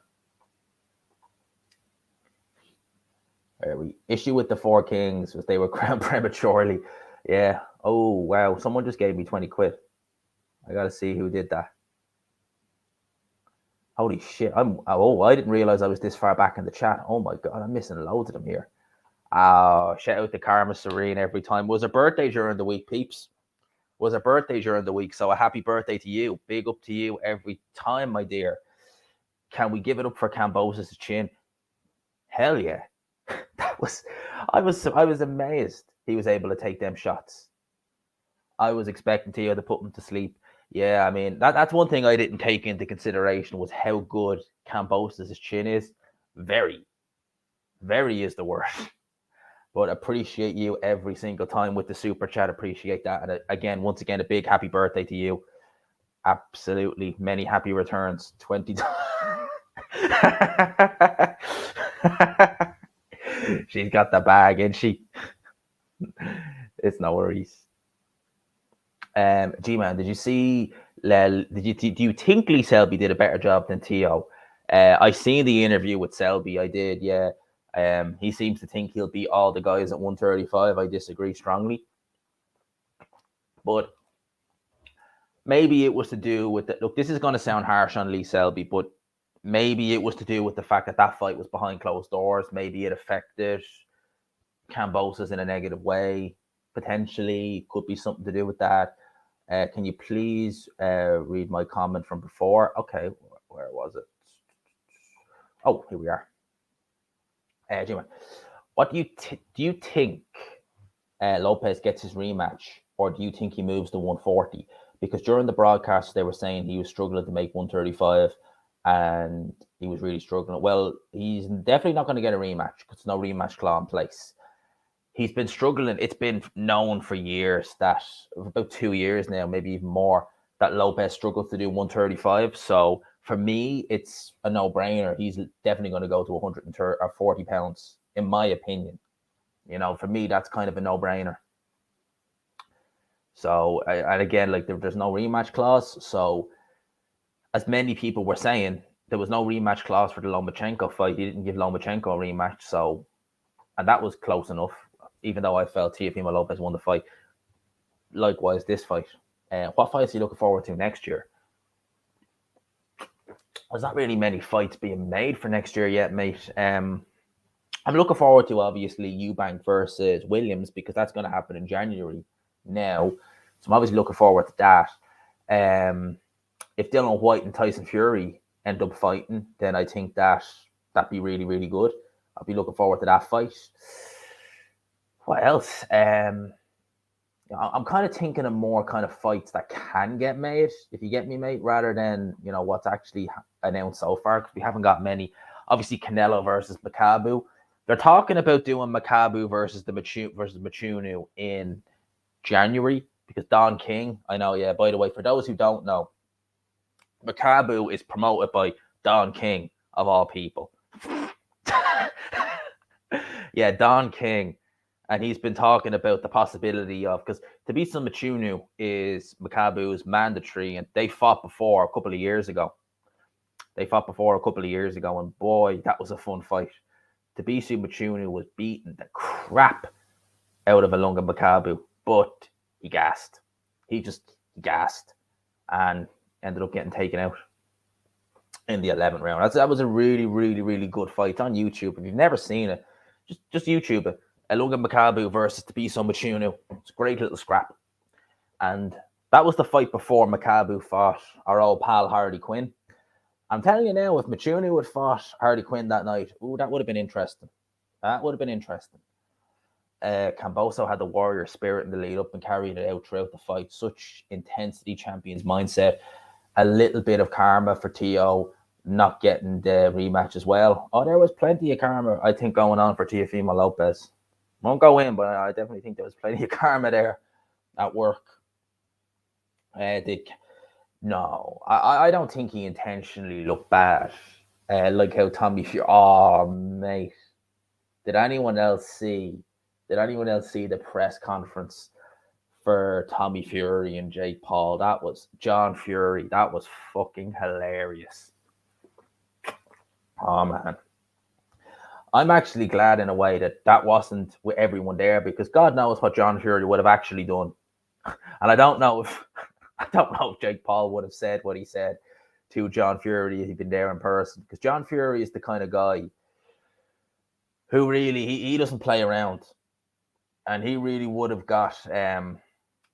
A: Issue with the Four Kings was they were crowned prematurely. Yeah. Oh, wow. Someone just gave me 20 quid. I got to see who did that. Holy shit. I didn't realize I was this far back in the chat. Oh my God. I'm missing loads of them here. Shout out to Karma Serene every time. Was her birthday during the week, peeps? Was her birthday during the week? So a happy birthday to you. Big up to you every time, my dear. Can we give it up for Kambosos' chin? Hell yeah. I was amazed he was able to take them shots. I was expecting Teo to put him to sleep. Yeah, I mean that's one thing I didn't take into consideration was how good Kambosos' chin is. Very, very is the word. But appreciate you every single time with the super chat. Appreciate that. And again, once again, a big happy birthday to you. Absolutely, many happy returns. 20 She's got the bag, and she. It's no worries. G-Man, did you see? Do you think Lee Selby did a better job than Teo? I seen the interview with Selby. I did, yeah. He seems to think he'll beat all the guys at 135. I disagree strongly, but maybe it was to do with the look. This is going to sound harsh on Lee Selby, but maybe it was to do with the fact that that fight was behind closed doors. Maybe it affected Kambosos in a negative way. Potentially, could be something to do with that. Can you please read my comment from before? Okay, where was it? Oh, here we are. Jimmy, what do you think Lopez gets his rematch, or do you think he moves to 140? Because during the broadcast, they were saying he was struggling to make 135, and he was really struggling. Well, he's definitely not going to get a rematch because no rematch clause in place. He's been struggling. It's been known for years that, about 2 years now, maybe even more, that Lopez struggles to do 135. So for me, it's a no-brainer. He's definitely going to go to 140 pounds, in my opinion. You know, for me, that's kind of a no-brainer. So, and again, like there's no rematch clause. So, as many people were saying, there was no rematch clause for the Lomachenko fight. He didn't give Lomachenko a rematch. So, and that was close enough, even though I felt Teofimo Lopez won the fight. Likewise, this fight. What fights are you looking forward to next year? There's not really many fights being made for next year yet, mate. I'm looking forward to, obviously, Eubank versus Williams, because that's going to happen in January now. So I'm obviously looking forward to that. If Dylan White and Tyson Fury end up fighting, then I think that'd be really, really good. I'll be looking forward to that fight. What else? I'm kind of thinking of more kind of fights that can get made, if you get me, mate, rather than, you know, what's actually announced so far, because we haven't got many. Obviously, Canelo versus Makabu. They're talking about doing Makabu versus Machunu in January, because Don King, I know, yeah, by the way, for those who don't know, Makabu is promoted by Don King, of all people. Yeah, Don King. And he's been talking about the possibility of, because Teofimo Machunu is Makabu's mandatory, and they fought before a couple of years ago. And boy, that was a fun fight. Teofimo Machunu was beating the crap out of Ilunga Makabu, but he gassed. He just gassed and ended up getting taken out in the 11th round. That was a really, really, really good fight. It's on YouTube. If you've never seen it, just YouTube it. Ilunga Makabu versus Teofimo Machunu. It's a great little scrap. And that was the fight before Makabu fought our old pal Harley Quinn. I'm telling you now, if Machunu had fought Harley Quinn that night, that would have been interesting. Kambosos had the warrior spirit in the lead up and carried it out throughout the fight. Such intensity, champion's mindset. A little bit of karma for Teo not getting the rematch as well. Oh, there was plenty of karma, I think, going on for Teofimo Lopez. Won't go in, but I definitely think there was plenty of karma there at work. No, I don't think he intentionally looked bad. Like how Tommy Fury. Oh, mate. Did anyone else see the press conference for Tommy Fury and Jake Paul? That was John Fury. That was fucking hilarious. Oh, man. I'm actually glad in a way that wasn't with everyone there, because God knows what John Fury would have actually done. And I don't know if Jake Paul would have said what he said to John Fury if he'd been there in person, because John Fury is the kind of guy who really he doesn't play around, and he really would have got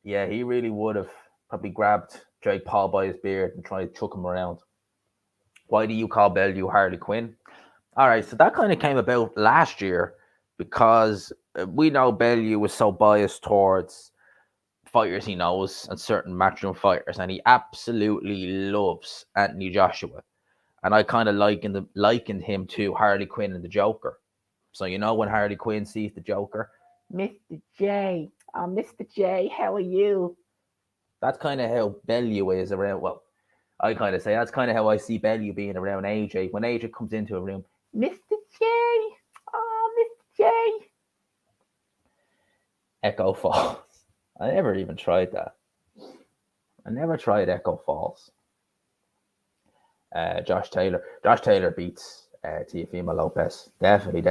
A: he really would have probably grabbed Jake Paul by his beard and tried to chuck him around. Why do you call Bellew Harley Quinn? All right, so that kind of came about last year because we know Bellew was so biased towards fighters he knows and certain matchroom fighters, and he absolutely loves Anthony Joshua. And I kind of likened him to Harley Quinn and the Joker. So when Harley Quinn sees the Joker, Mr. J, oh Mr. J, how are you? That's kind of how Bellew is around. Well, I kind of say that's kind of how I see Bellew being around AJ. When AJ comes into a room, Mr. J, oh Mr. J. Echo Falls. I never even tried that. I never tried Echo Falls. Josh Taylor beats Teofimo Lopez. Definitely.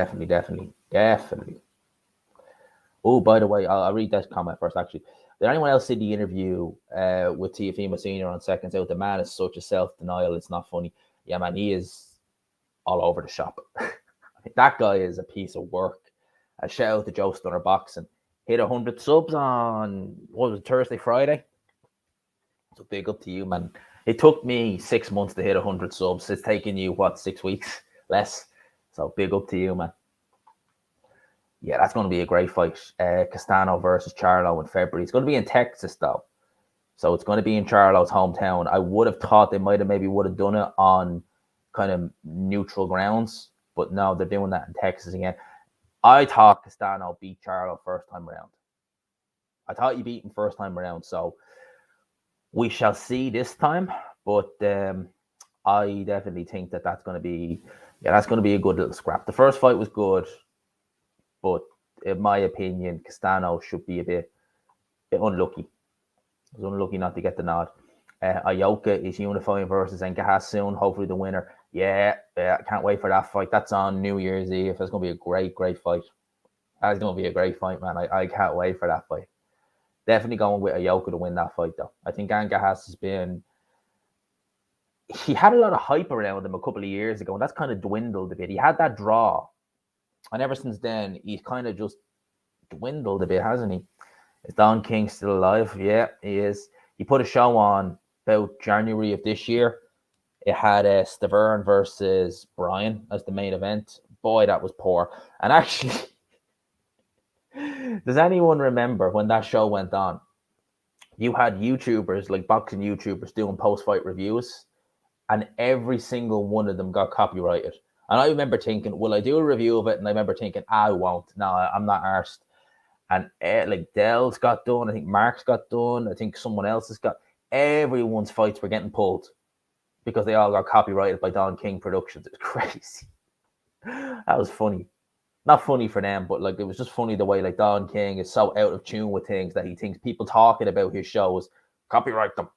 A: Oh, by the way, I'll read that comment first, actually. Did anyone else see the interview with Teofimo Sr. on Seconds Out? The man is such a self-denial. It's not funny. Yeah, man, he is all over the shop. That guy is a piece of work. A shout out to Joe Stunner Boxing. Hit 100 subs on, what was it, Thursday, Friday? So big up to you, man. It took me 6 months to hit 100 subs. It's taken you, 6 weeks? Less. So big up to you, man. Yeah, that's going to be a great fight. Castano versus Charlo in February. It's going to be in Texas, though. So it's going to be in Charlo's hometown. I would have thought they would have done it on kind of neutral grounds. But no, they're doing that in Texas again. I thought Castano beat Charlo first time around. I thought he beat him first time around. So we shall see this time. But I definitely think that's going to be a good little scrap. The first fight was good. But in my opinion, Castano should be a bit unlucky. He was unlucky not to get the nod. Ioka is unifying versus Enkaha soon. Hopefully the winner. Yeah, can't wait for that fight. That's on New Year's Eve. It's going to be a great fight. That's going to be a great fight, man. I can't wait for that fight. Definitely going with Ioka to win that fight, though. I think Enkaha he had a lot of hype around him a couple of years ago, and that's kind of dwindled a bit. He had that draw. And ever since then, he's kind of just dwindled a bit, hasn't he? Is Don King still alive? Yeah, he is. He put a show on about January of this year. It had Stavern versus Brian as the main event. Boy, that was poor. And actually, does anyone remember when that show went on? You had YouTubers, like boxing YouTubers, doing post-fight reviews, and every single one of them got copyrighted. And I remember thinking, will I do a review of it? And I remember thinking, I won't. No, I'm not arsed. And like Dell's got done. I think Mark's got done. I think someone else has got. Everyone's fights were getting pulled because they all got copyrighted by Don King Productions. It's crazy. That was funny. not funny for them, but like it was just funny the way like Don King is so out of tune with things that he thinks people talking about his shows copyright them,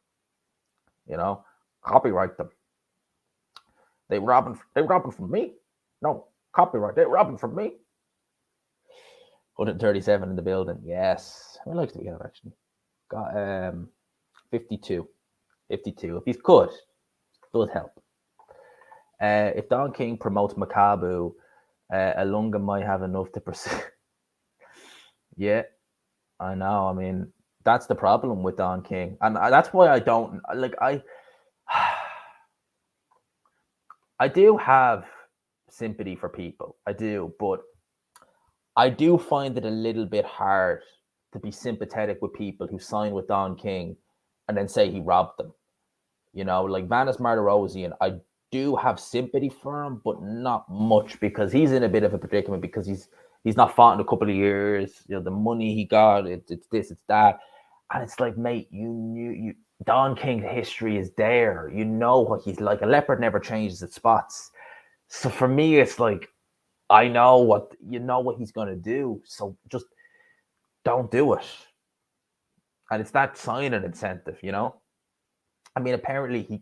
A: you know, copyright them. They robbing from me. No copyright. They robbing from me. 137 in the building. Yes, I like to be here actually. Got 52. 52. If he's good, does help. If Don King promotes Makabu, Alunga might have enough to pursue. Yeah, I know. I mean, that's the problem with Don King, and that's why I don't like. I do have sympathy for people. I do, but I do find it a little bit hard to be sympathetic with people who sign with Don King and then say he robbed them. You know, like Vanis Martirosyan, I do have sympathy for him, but not much because he's in a bit of a predicament because he's not fought in a couple of years. You know, the money he got, it's this, it's that. And it's like, mate, you Don King's history is there. You know what he's like. A leopard never changes its spots. So for me, it's like, I know what he's gonna do. So just don't do it. And it's that signing incentive, you know. I mean, apparently he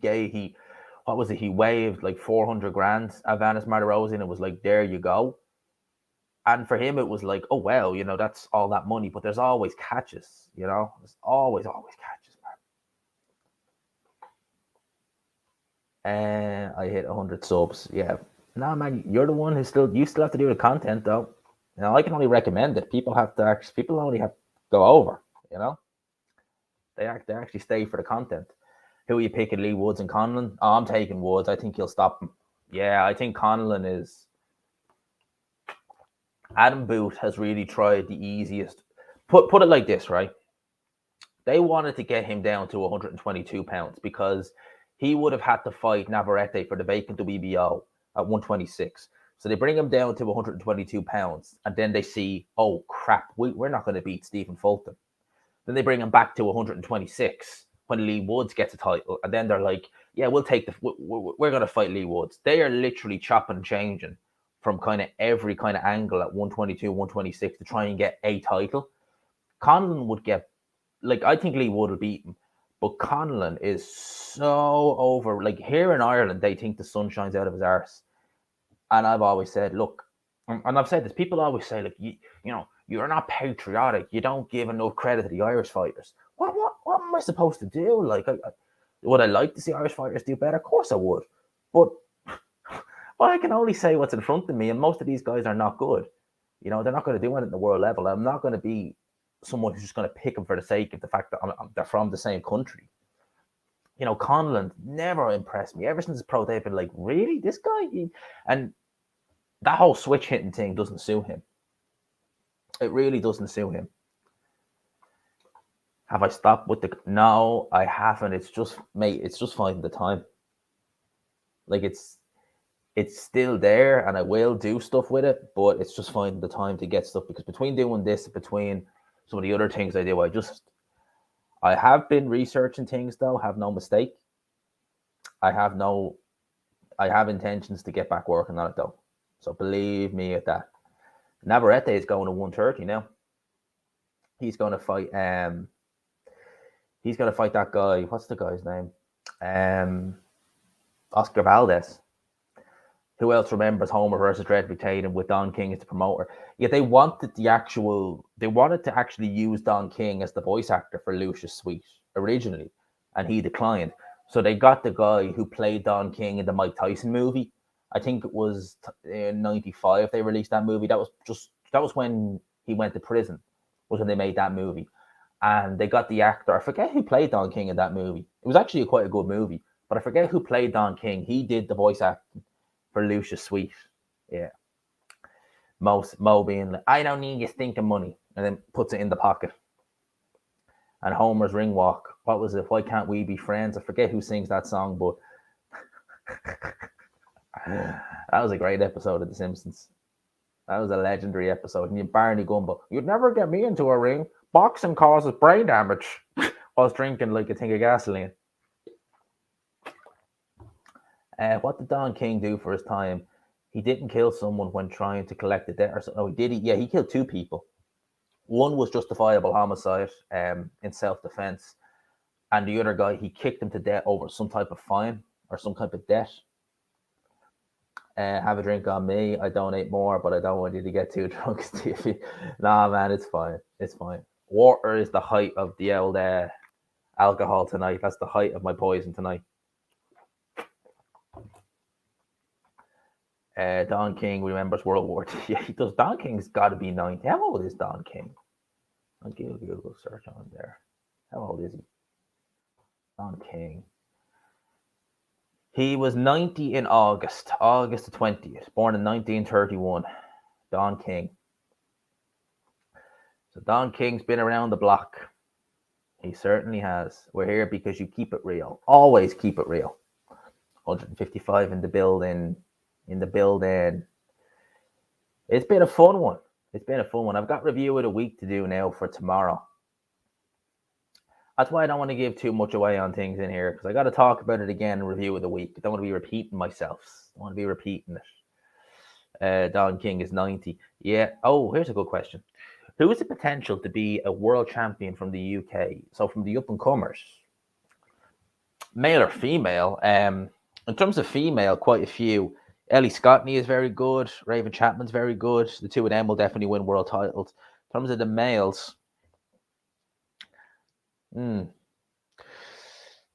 A: waived like 400 grand at Vanis Martirosyan and it was like, there you go. And for him, it was like, oh, well, you know, that's all that money. But there's always catches, you know? There's always catches, man. And I hit 100 subs. Yeah. No, man, you're the one you still have to do the content, though. You know, I can only recommend it. People only have to go over, you know? They actually stay for the content. Who are you picking, Lee Woods and Conlon? Oh, I'm taking Woods. I think he'll stop him. Yeah, I think Conlon is... Adam Booth has really tried the easiest. Put it like this, right? They wanted to get him down to 122 pounds because he would have had to fight Navarrete for the vacant WBO at 126. So they bring him down to 122 pounds, and then they see, oh crap, we're not going to beat Stephen Fulton. Then they bring him back to 126 when Lee Woods gets a title, and then they're like, yeah, we're going to fight Lee Woods. They are literally chopping and changing from kind of every kind of angle at 122, 126 to try and get a title. Conlon would get, like, I think Lee Wood will beat him, but Conlon is so over. Like, here in Ireland, they think the sun shines out of his arse. And I've always said, look, and I've said this, people always say, like, you know, you're not patriotic. You don't give enough credit to the Irish fighters. What am I supposed to do? Like, would I like to see Irish fighters do better? Of course I would. But well, I can only say what's in front of me, and most of these guys are not good. You know, they're not going to do anything at the world level. I'm not going to be someone who's just going to pick them for the sake of the fact that they're from the same country. You know, Conlon never impressed me. Ever since pro, they've been like, really? This guy? And that whole switch hitting thing doesn't suit him. It really doesn't suit him. Have I stopped with the... No, I haven't. It's just, mate, it's just finding the time. Like, it's still there, and I will do stuff with it, but it's just finding the time to get stuff, because between doing this, between some of the other things I do, I have been researching things, though, have no mistake. I have intentions to get back working on it, though. So believe me at that. Navarrete is going to 130 now. He's going to fight that guy. What's the guy's name? Oscar Valdez. Who else remembers Homer versus Redrick Tatum with Don King as the promoter? Yeah, they wanted to actually use Don King as the voice actor for Lucius Sweet originally, and he declined. So they got the guy who played Don King in the Mike Tyson movie. I think it was in '95 they released that movie. That was when he went to prison, was when they made that movie. And they got the actor, I forget who played Don King in that movie. It was actually quite a good movie, but I forget who played Don King. He did the voice acting for Lucius Sweet. Yeah. Mo being like, I don't need your stinking money, and then puts it in the pocket. And Homer's ring walk. What was it? Why can't we be friends? I forget who sings that song, but that was a great episode of The Simpsons. That was a legendary episode. And Barney Gumbo, you'd never get me into a ring. Boxing causes brain damage. Whilst drinking like a thing of gasoline. What did Don King do for his time? he didn't kill someone when trying to collect the debt or something. No, he did. Yeah, he killed 2 people. One was justifiable homicide in self-defense, and the other guy, he kicked him to death over some type of fine or some type of debt. Have a drink on me. I donate more, but I don't want you to get too drunk, Stevie. Nah, man, it's fine. It's fine. Water is the height of the old alcohol tonight. That's the height of my poison tonight. Don King remembers World War II. Yeah, he does. Don King's got to be 90. How old is Don King? I'll give a Google search on there. How old is he? Don King. He was 90 in August the 20th, born in 1931. Don King. So Don King's been around the block. He certainly has. We're here because you keep it real. Always keep it real. 155 in the building. It's been a fun one. I've got review of the week to do now for tomorrow. That's why I don't want to give too much away on things in here, because I got to talk about it again in review of the week. I don't want to be repeating myself. I want to be repeating it. Don King is 90. Yeah. Oh, here's a good question. Who has the potential to be a world champion from the UK? So from the up-and-comers, male or female? In terms of female, quite a few. Ellie Scottney is very good. Raven Chapman's very good. The two of them will definitely win world titles. In terms of the males,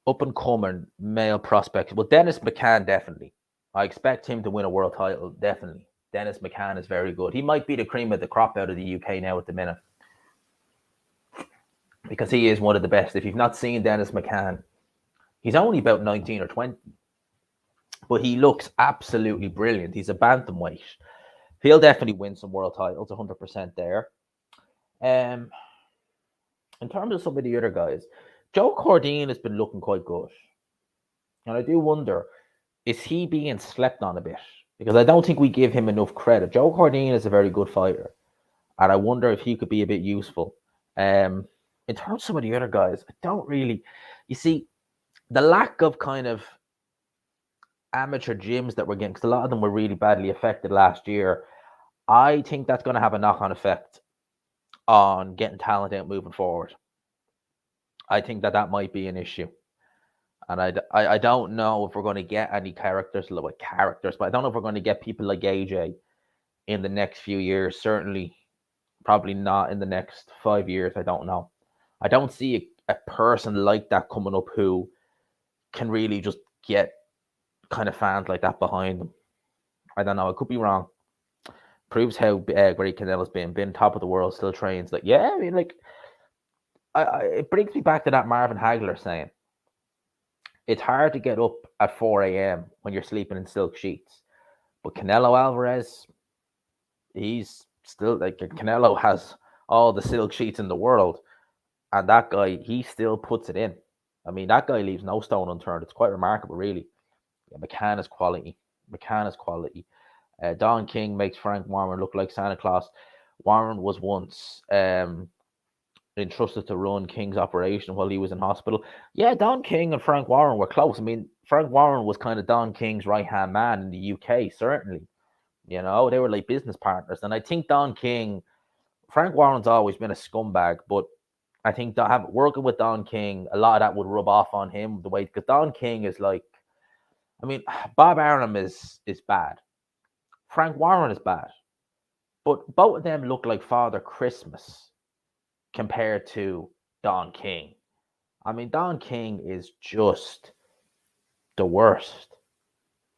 A: up-and-comer male prospect. Well, Dennis McCann, definitely. I expect him to win a world title, definitely. Dennis McCann is very good. He might be the cream of the crop out of the UK now at the minute, because he is one of the best. If you've not seen Dennis McCann, he's only about 19 or 20, but he looks absolutely brilliant. He's a bantamweight. He'll definitely win some world titles, 100% there. In terms of some of the other guys, Joe Cordine has been looking quite good. And I do wonder, is he being slept on a bit? Because I don't think we give him enough credit. Joe Cordine is a very good fighter, and I wonder if he could be a bit useful. In terms of some of the other guys, I don't really... You see, the lack of kind of amateur gyms that we're getting, because a lot of them were really badly affected last year, I think that's going to have a knock-on effect on getting talent out moving forward. I think that might be an issue. And I don't know if we're going to get any characters, but I don't know if we're going to get people like AJ in the next few years. Certainly, probably not in the next 5 years. I don't know. I don't see a person like that coming up who can really just get kind of fans like that behind them. I don't know. I could be wrong. Proves how great Canelo's been top of the world, still trains. Like, yeah, I mean, like, it brings me back to that Marvin Hagler saying, it's hard to get up at 4 a.m. when you're sleeping in silk sheets. But Canelo Alvarez, he's still, like, Canelo has all the silk sheets in the world. And that guy, he still puts it in. I mean, that guy leaves no stone unturned. It's quite remarkable, really. Yeah, McCann is quality. Don King makes Frank Warren look like Santa Claus. Warren was once entrusted to run King's operation while he was in hospital. Yeah, Don King and Frank Warren were close. I mean, Frank Warren was kind of Don King's right-hand man in the UK, certainly. You know, they were like business partners. And I think Frank Warren's always been a scumbag, but I think working with Don King, a lot of that would rub off on him, the way, because Don King is like, I mean, Bob Arum is bad. Frank Warren is bad. But both of them look like Father Christmas compared to Don King. I mean, Don King is just the worst.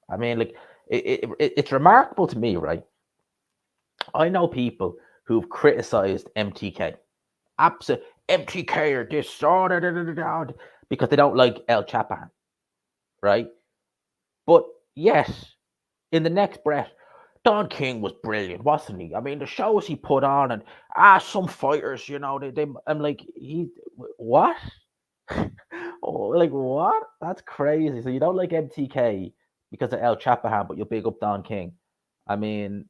A: I mean, like, it's remarkable to me, right? I know people who've criticized MTK. Absolutely. MTK or this, because they don't like El Chapan, right? But yes, in the next breath, Don King was brilliant, wasn't he? I mean, the shows he put on, and some fighters, you know, I'm like, what? Oh, like, what? That's crazy. So you don't like MTK because of El Chapahan, but you'll big up Don King. I mean,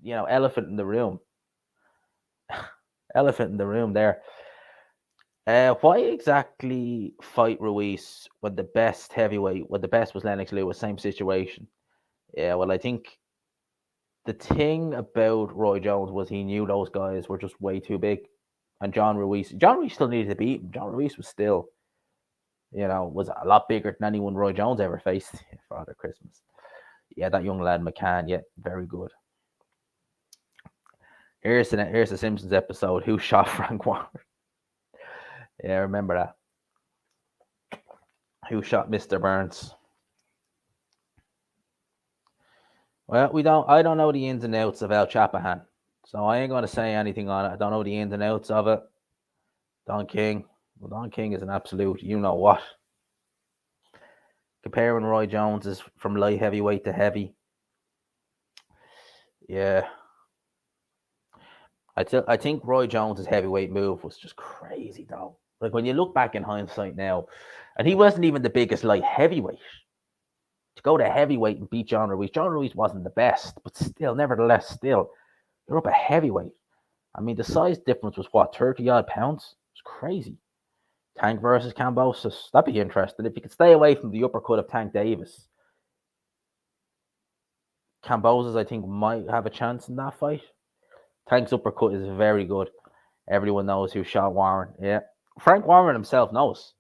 A: you know, elephant in the room. Elephant in the room there. Why exactly fight Ruiz when the best was Lennox Lewis? Same situation. Yeah, well, I think the thing about Roy Jones was he knew those guys were just way too big. And John Ruiz still needed to beat him. John Ruiz was still, was a lot bigger than anyone Roy Jones ever faced. Father Christmas. Yeah, that young lad McCann. Yeah, very good. Here's the Simpsons episode. Who shot Frank Warren? Yeah, I remember that. Who shot Mr. Burns? Well, I don't know the ins and outs of El Chapahan, so I ain't going to say anything on it. I don't know the ins and outs of it. Don King. Well, Don King is an absolute, you know what. Comparing Roy Jones is from light heavyweight to heavy. Yeah. I think Roy Jones' heavyweight move was just crazy, though. Like, when you look back in hindsight now, and he wasn't even the biggest light heavyweight. To go to heavyweight and beat John Ruiz wasn't the best, but still, nevertheless, you're up a heavyweight. I mean, the size difference was what, 30-odd pounds? It's crazy. Tank versus Kambosos. That'd be interesting. If you could stay away from the uppercut of Tank Davis, Kambosos, I think, might have a chance in that fight. Tank's uppercut is very good. Everyone knows who shot Warren. Yeah. Frank Warren himself knows.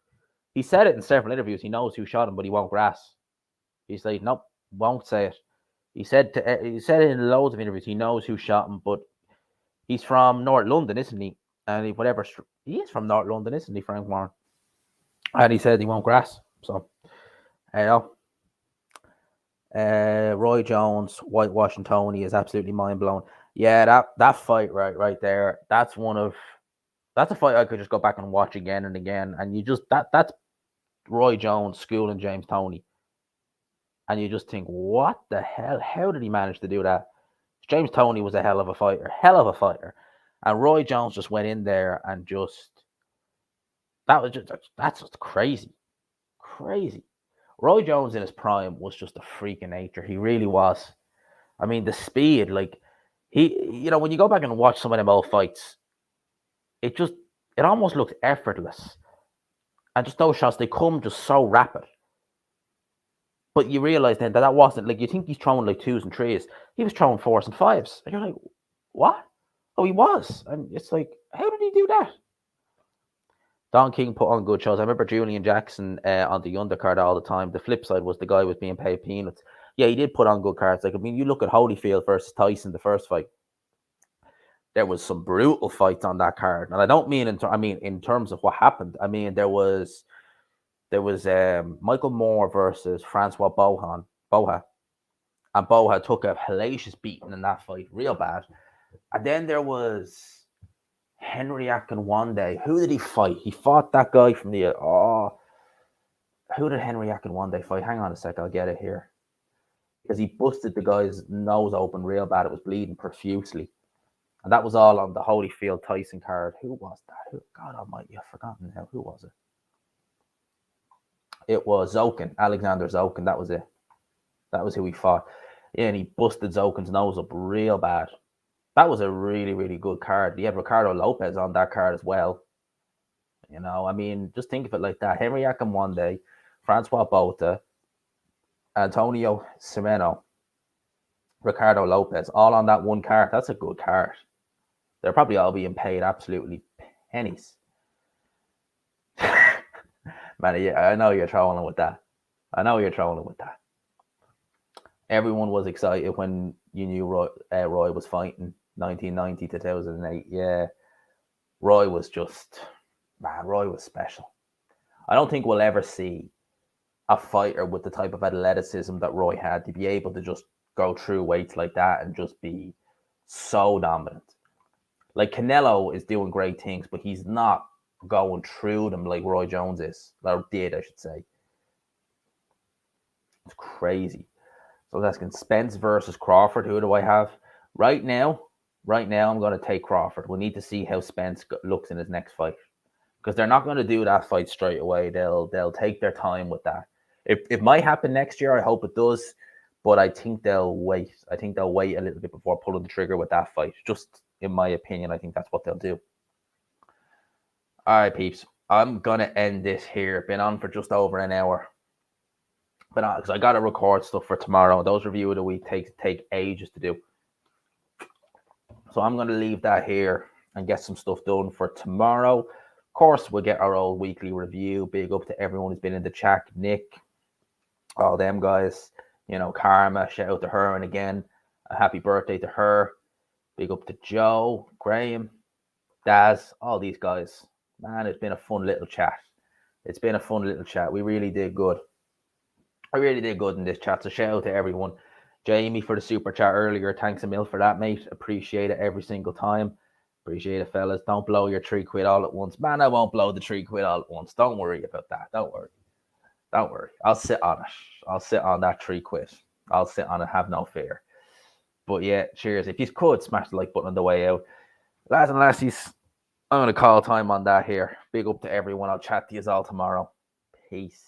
A: He said it in several interviews. He knows who shot him, but he won't grass. He's like, nope, won't say it. He said it in loads of interviews. He knows who shot him, but he's from North London, isn't he? And he is from North London, isn't he, Frank Warren? And he said he won't grass. So, Roy Jones, whitewashing Tony is absolutely mind blown. Yeah, that fight right there. That's a fight I could just go back and watch again and again. And you just that's Roy Jones schooling James Toney. And you just think, what the hell? How did he manage to do that? James Toney was a hell of a fighter. And Roy Jones just went in there and that's just crazy. Roy Jones in his prime was just a freak of nature. He really was. I mean, the speed, like when you go back and watch some of them old fights, it almost looked effortless. And just those shots, they come just so rapid. But you realize then that wasn't, like, you think he's throwing like 2s and 3s. He was throwing 4s and 5s. And you're like, what? Oh, he was. And it's like, how did he do that? Don King put on good shows. I remember Julian Jackson on the undercard all the time. The flip side was the guy was being paid peanuts. Yeah, he did put on good cards. Like, I mean, you look at Holyfield versus Tyson, the first fight. There was some brutal fights on that card. And I don't mean in terms of what happened. I mean, there was Michael Moore versus Francois Boha. And Boha took a hellacious beating in that fight, real bad. And then there was Henry Akinwande. Who did he fight? He fought that guy from the... who did Henry Akinwande fight? Hang on a sec, I'll get it here. Because he busted the guy's nose open real bad. It was bleeding profusely. And that was all on the Holyfield Tyson card. Who was that? God almighty, I've forgotten now. Who was it? It was Zokin, Alexander Zokin. That was it. That was who he fought. Yeah, and he busted Zokin's nose up real bad. That was a really, really good card. He had Ricardo Lopez on that card as well. I mean, just think of it like that. Henry Akinwande, Francois Bota, Antonio Sereno, Ricardo Lopez, all on that one card. That's a good card. They're probably all being paid absolutely pennies. Man, yeah, I know you're trolling with that. Everyone was excited when you knew Roy was fighting 1990 to 2008. Yeah, Roy was special. I don't think we'll ever see a fighter with the type of athleticism that Roy had to be able to just go through weights like that and just be so dominant. Like, Canelo is doing great things, but he's not going through them like Roy Jones is. Or did, I should say. It's crazy. So I was asking Spence versus Crawford. Who do I have? Right now, I'm going to take Crawford. We need to see how Spence looks in his next fight. Because they're not going to do that fight straight away. They'll take their time with that. It might happen next year. I hope it does. But I think they'll wait. I think they'll wait a little bit before pulling the trigger with that fight. Just in my opinion, I think that's what they'll do. All right, peeps. I'm going to end this here. Been on for just over an hour. But because I got to record stuff for tomorrow. Those review of the week take ages to do. So I'm going to leave that here and get some stuff done for tomorrow. Of course, we'll get our old weekly review. Big up to everyone who's been in the chat. Nick, all them guys. Karma, shout out to her. And again, a happy birthday to her. Big up to Joe, Graham, Daz, all these guys. Man, it's been a fun little chat. We really did good. I really did good in this chat. So shout out to everyone. Jamie for the super chat earlier. Thanks a mil for that, mate. Appreciate it every single time. Appreciate it, fellas. Don't blow your £3 all at once. Man, I won't blow the £3 all at once. Don't worry about that. Don't worry. I'll sit on it. I'll sit on that £3. I'll sit on it. Have no fear. But yeah, cheers. If you could, smash the like button on the way out. Lads and lassies, I'm going to call time on that here. Big up to everyone. I'll chat to you all tomorrow. Peace.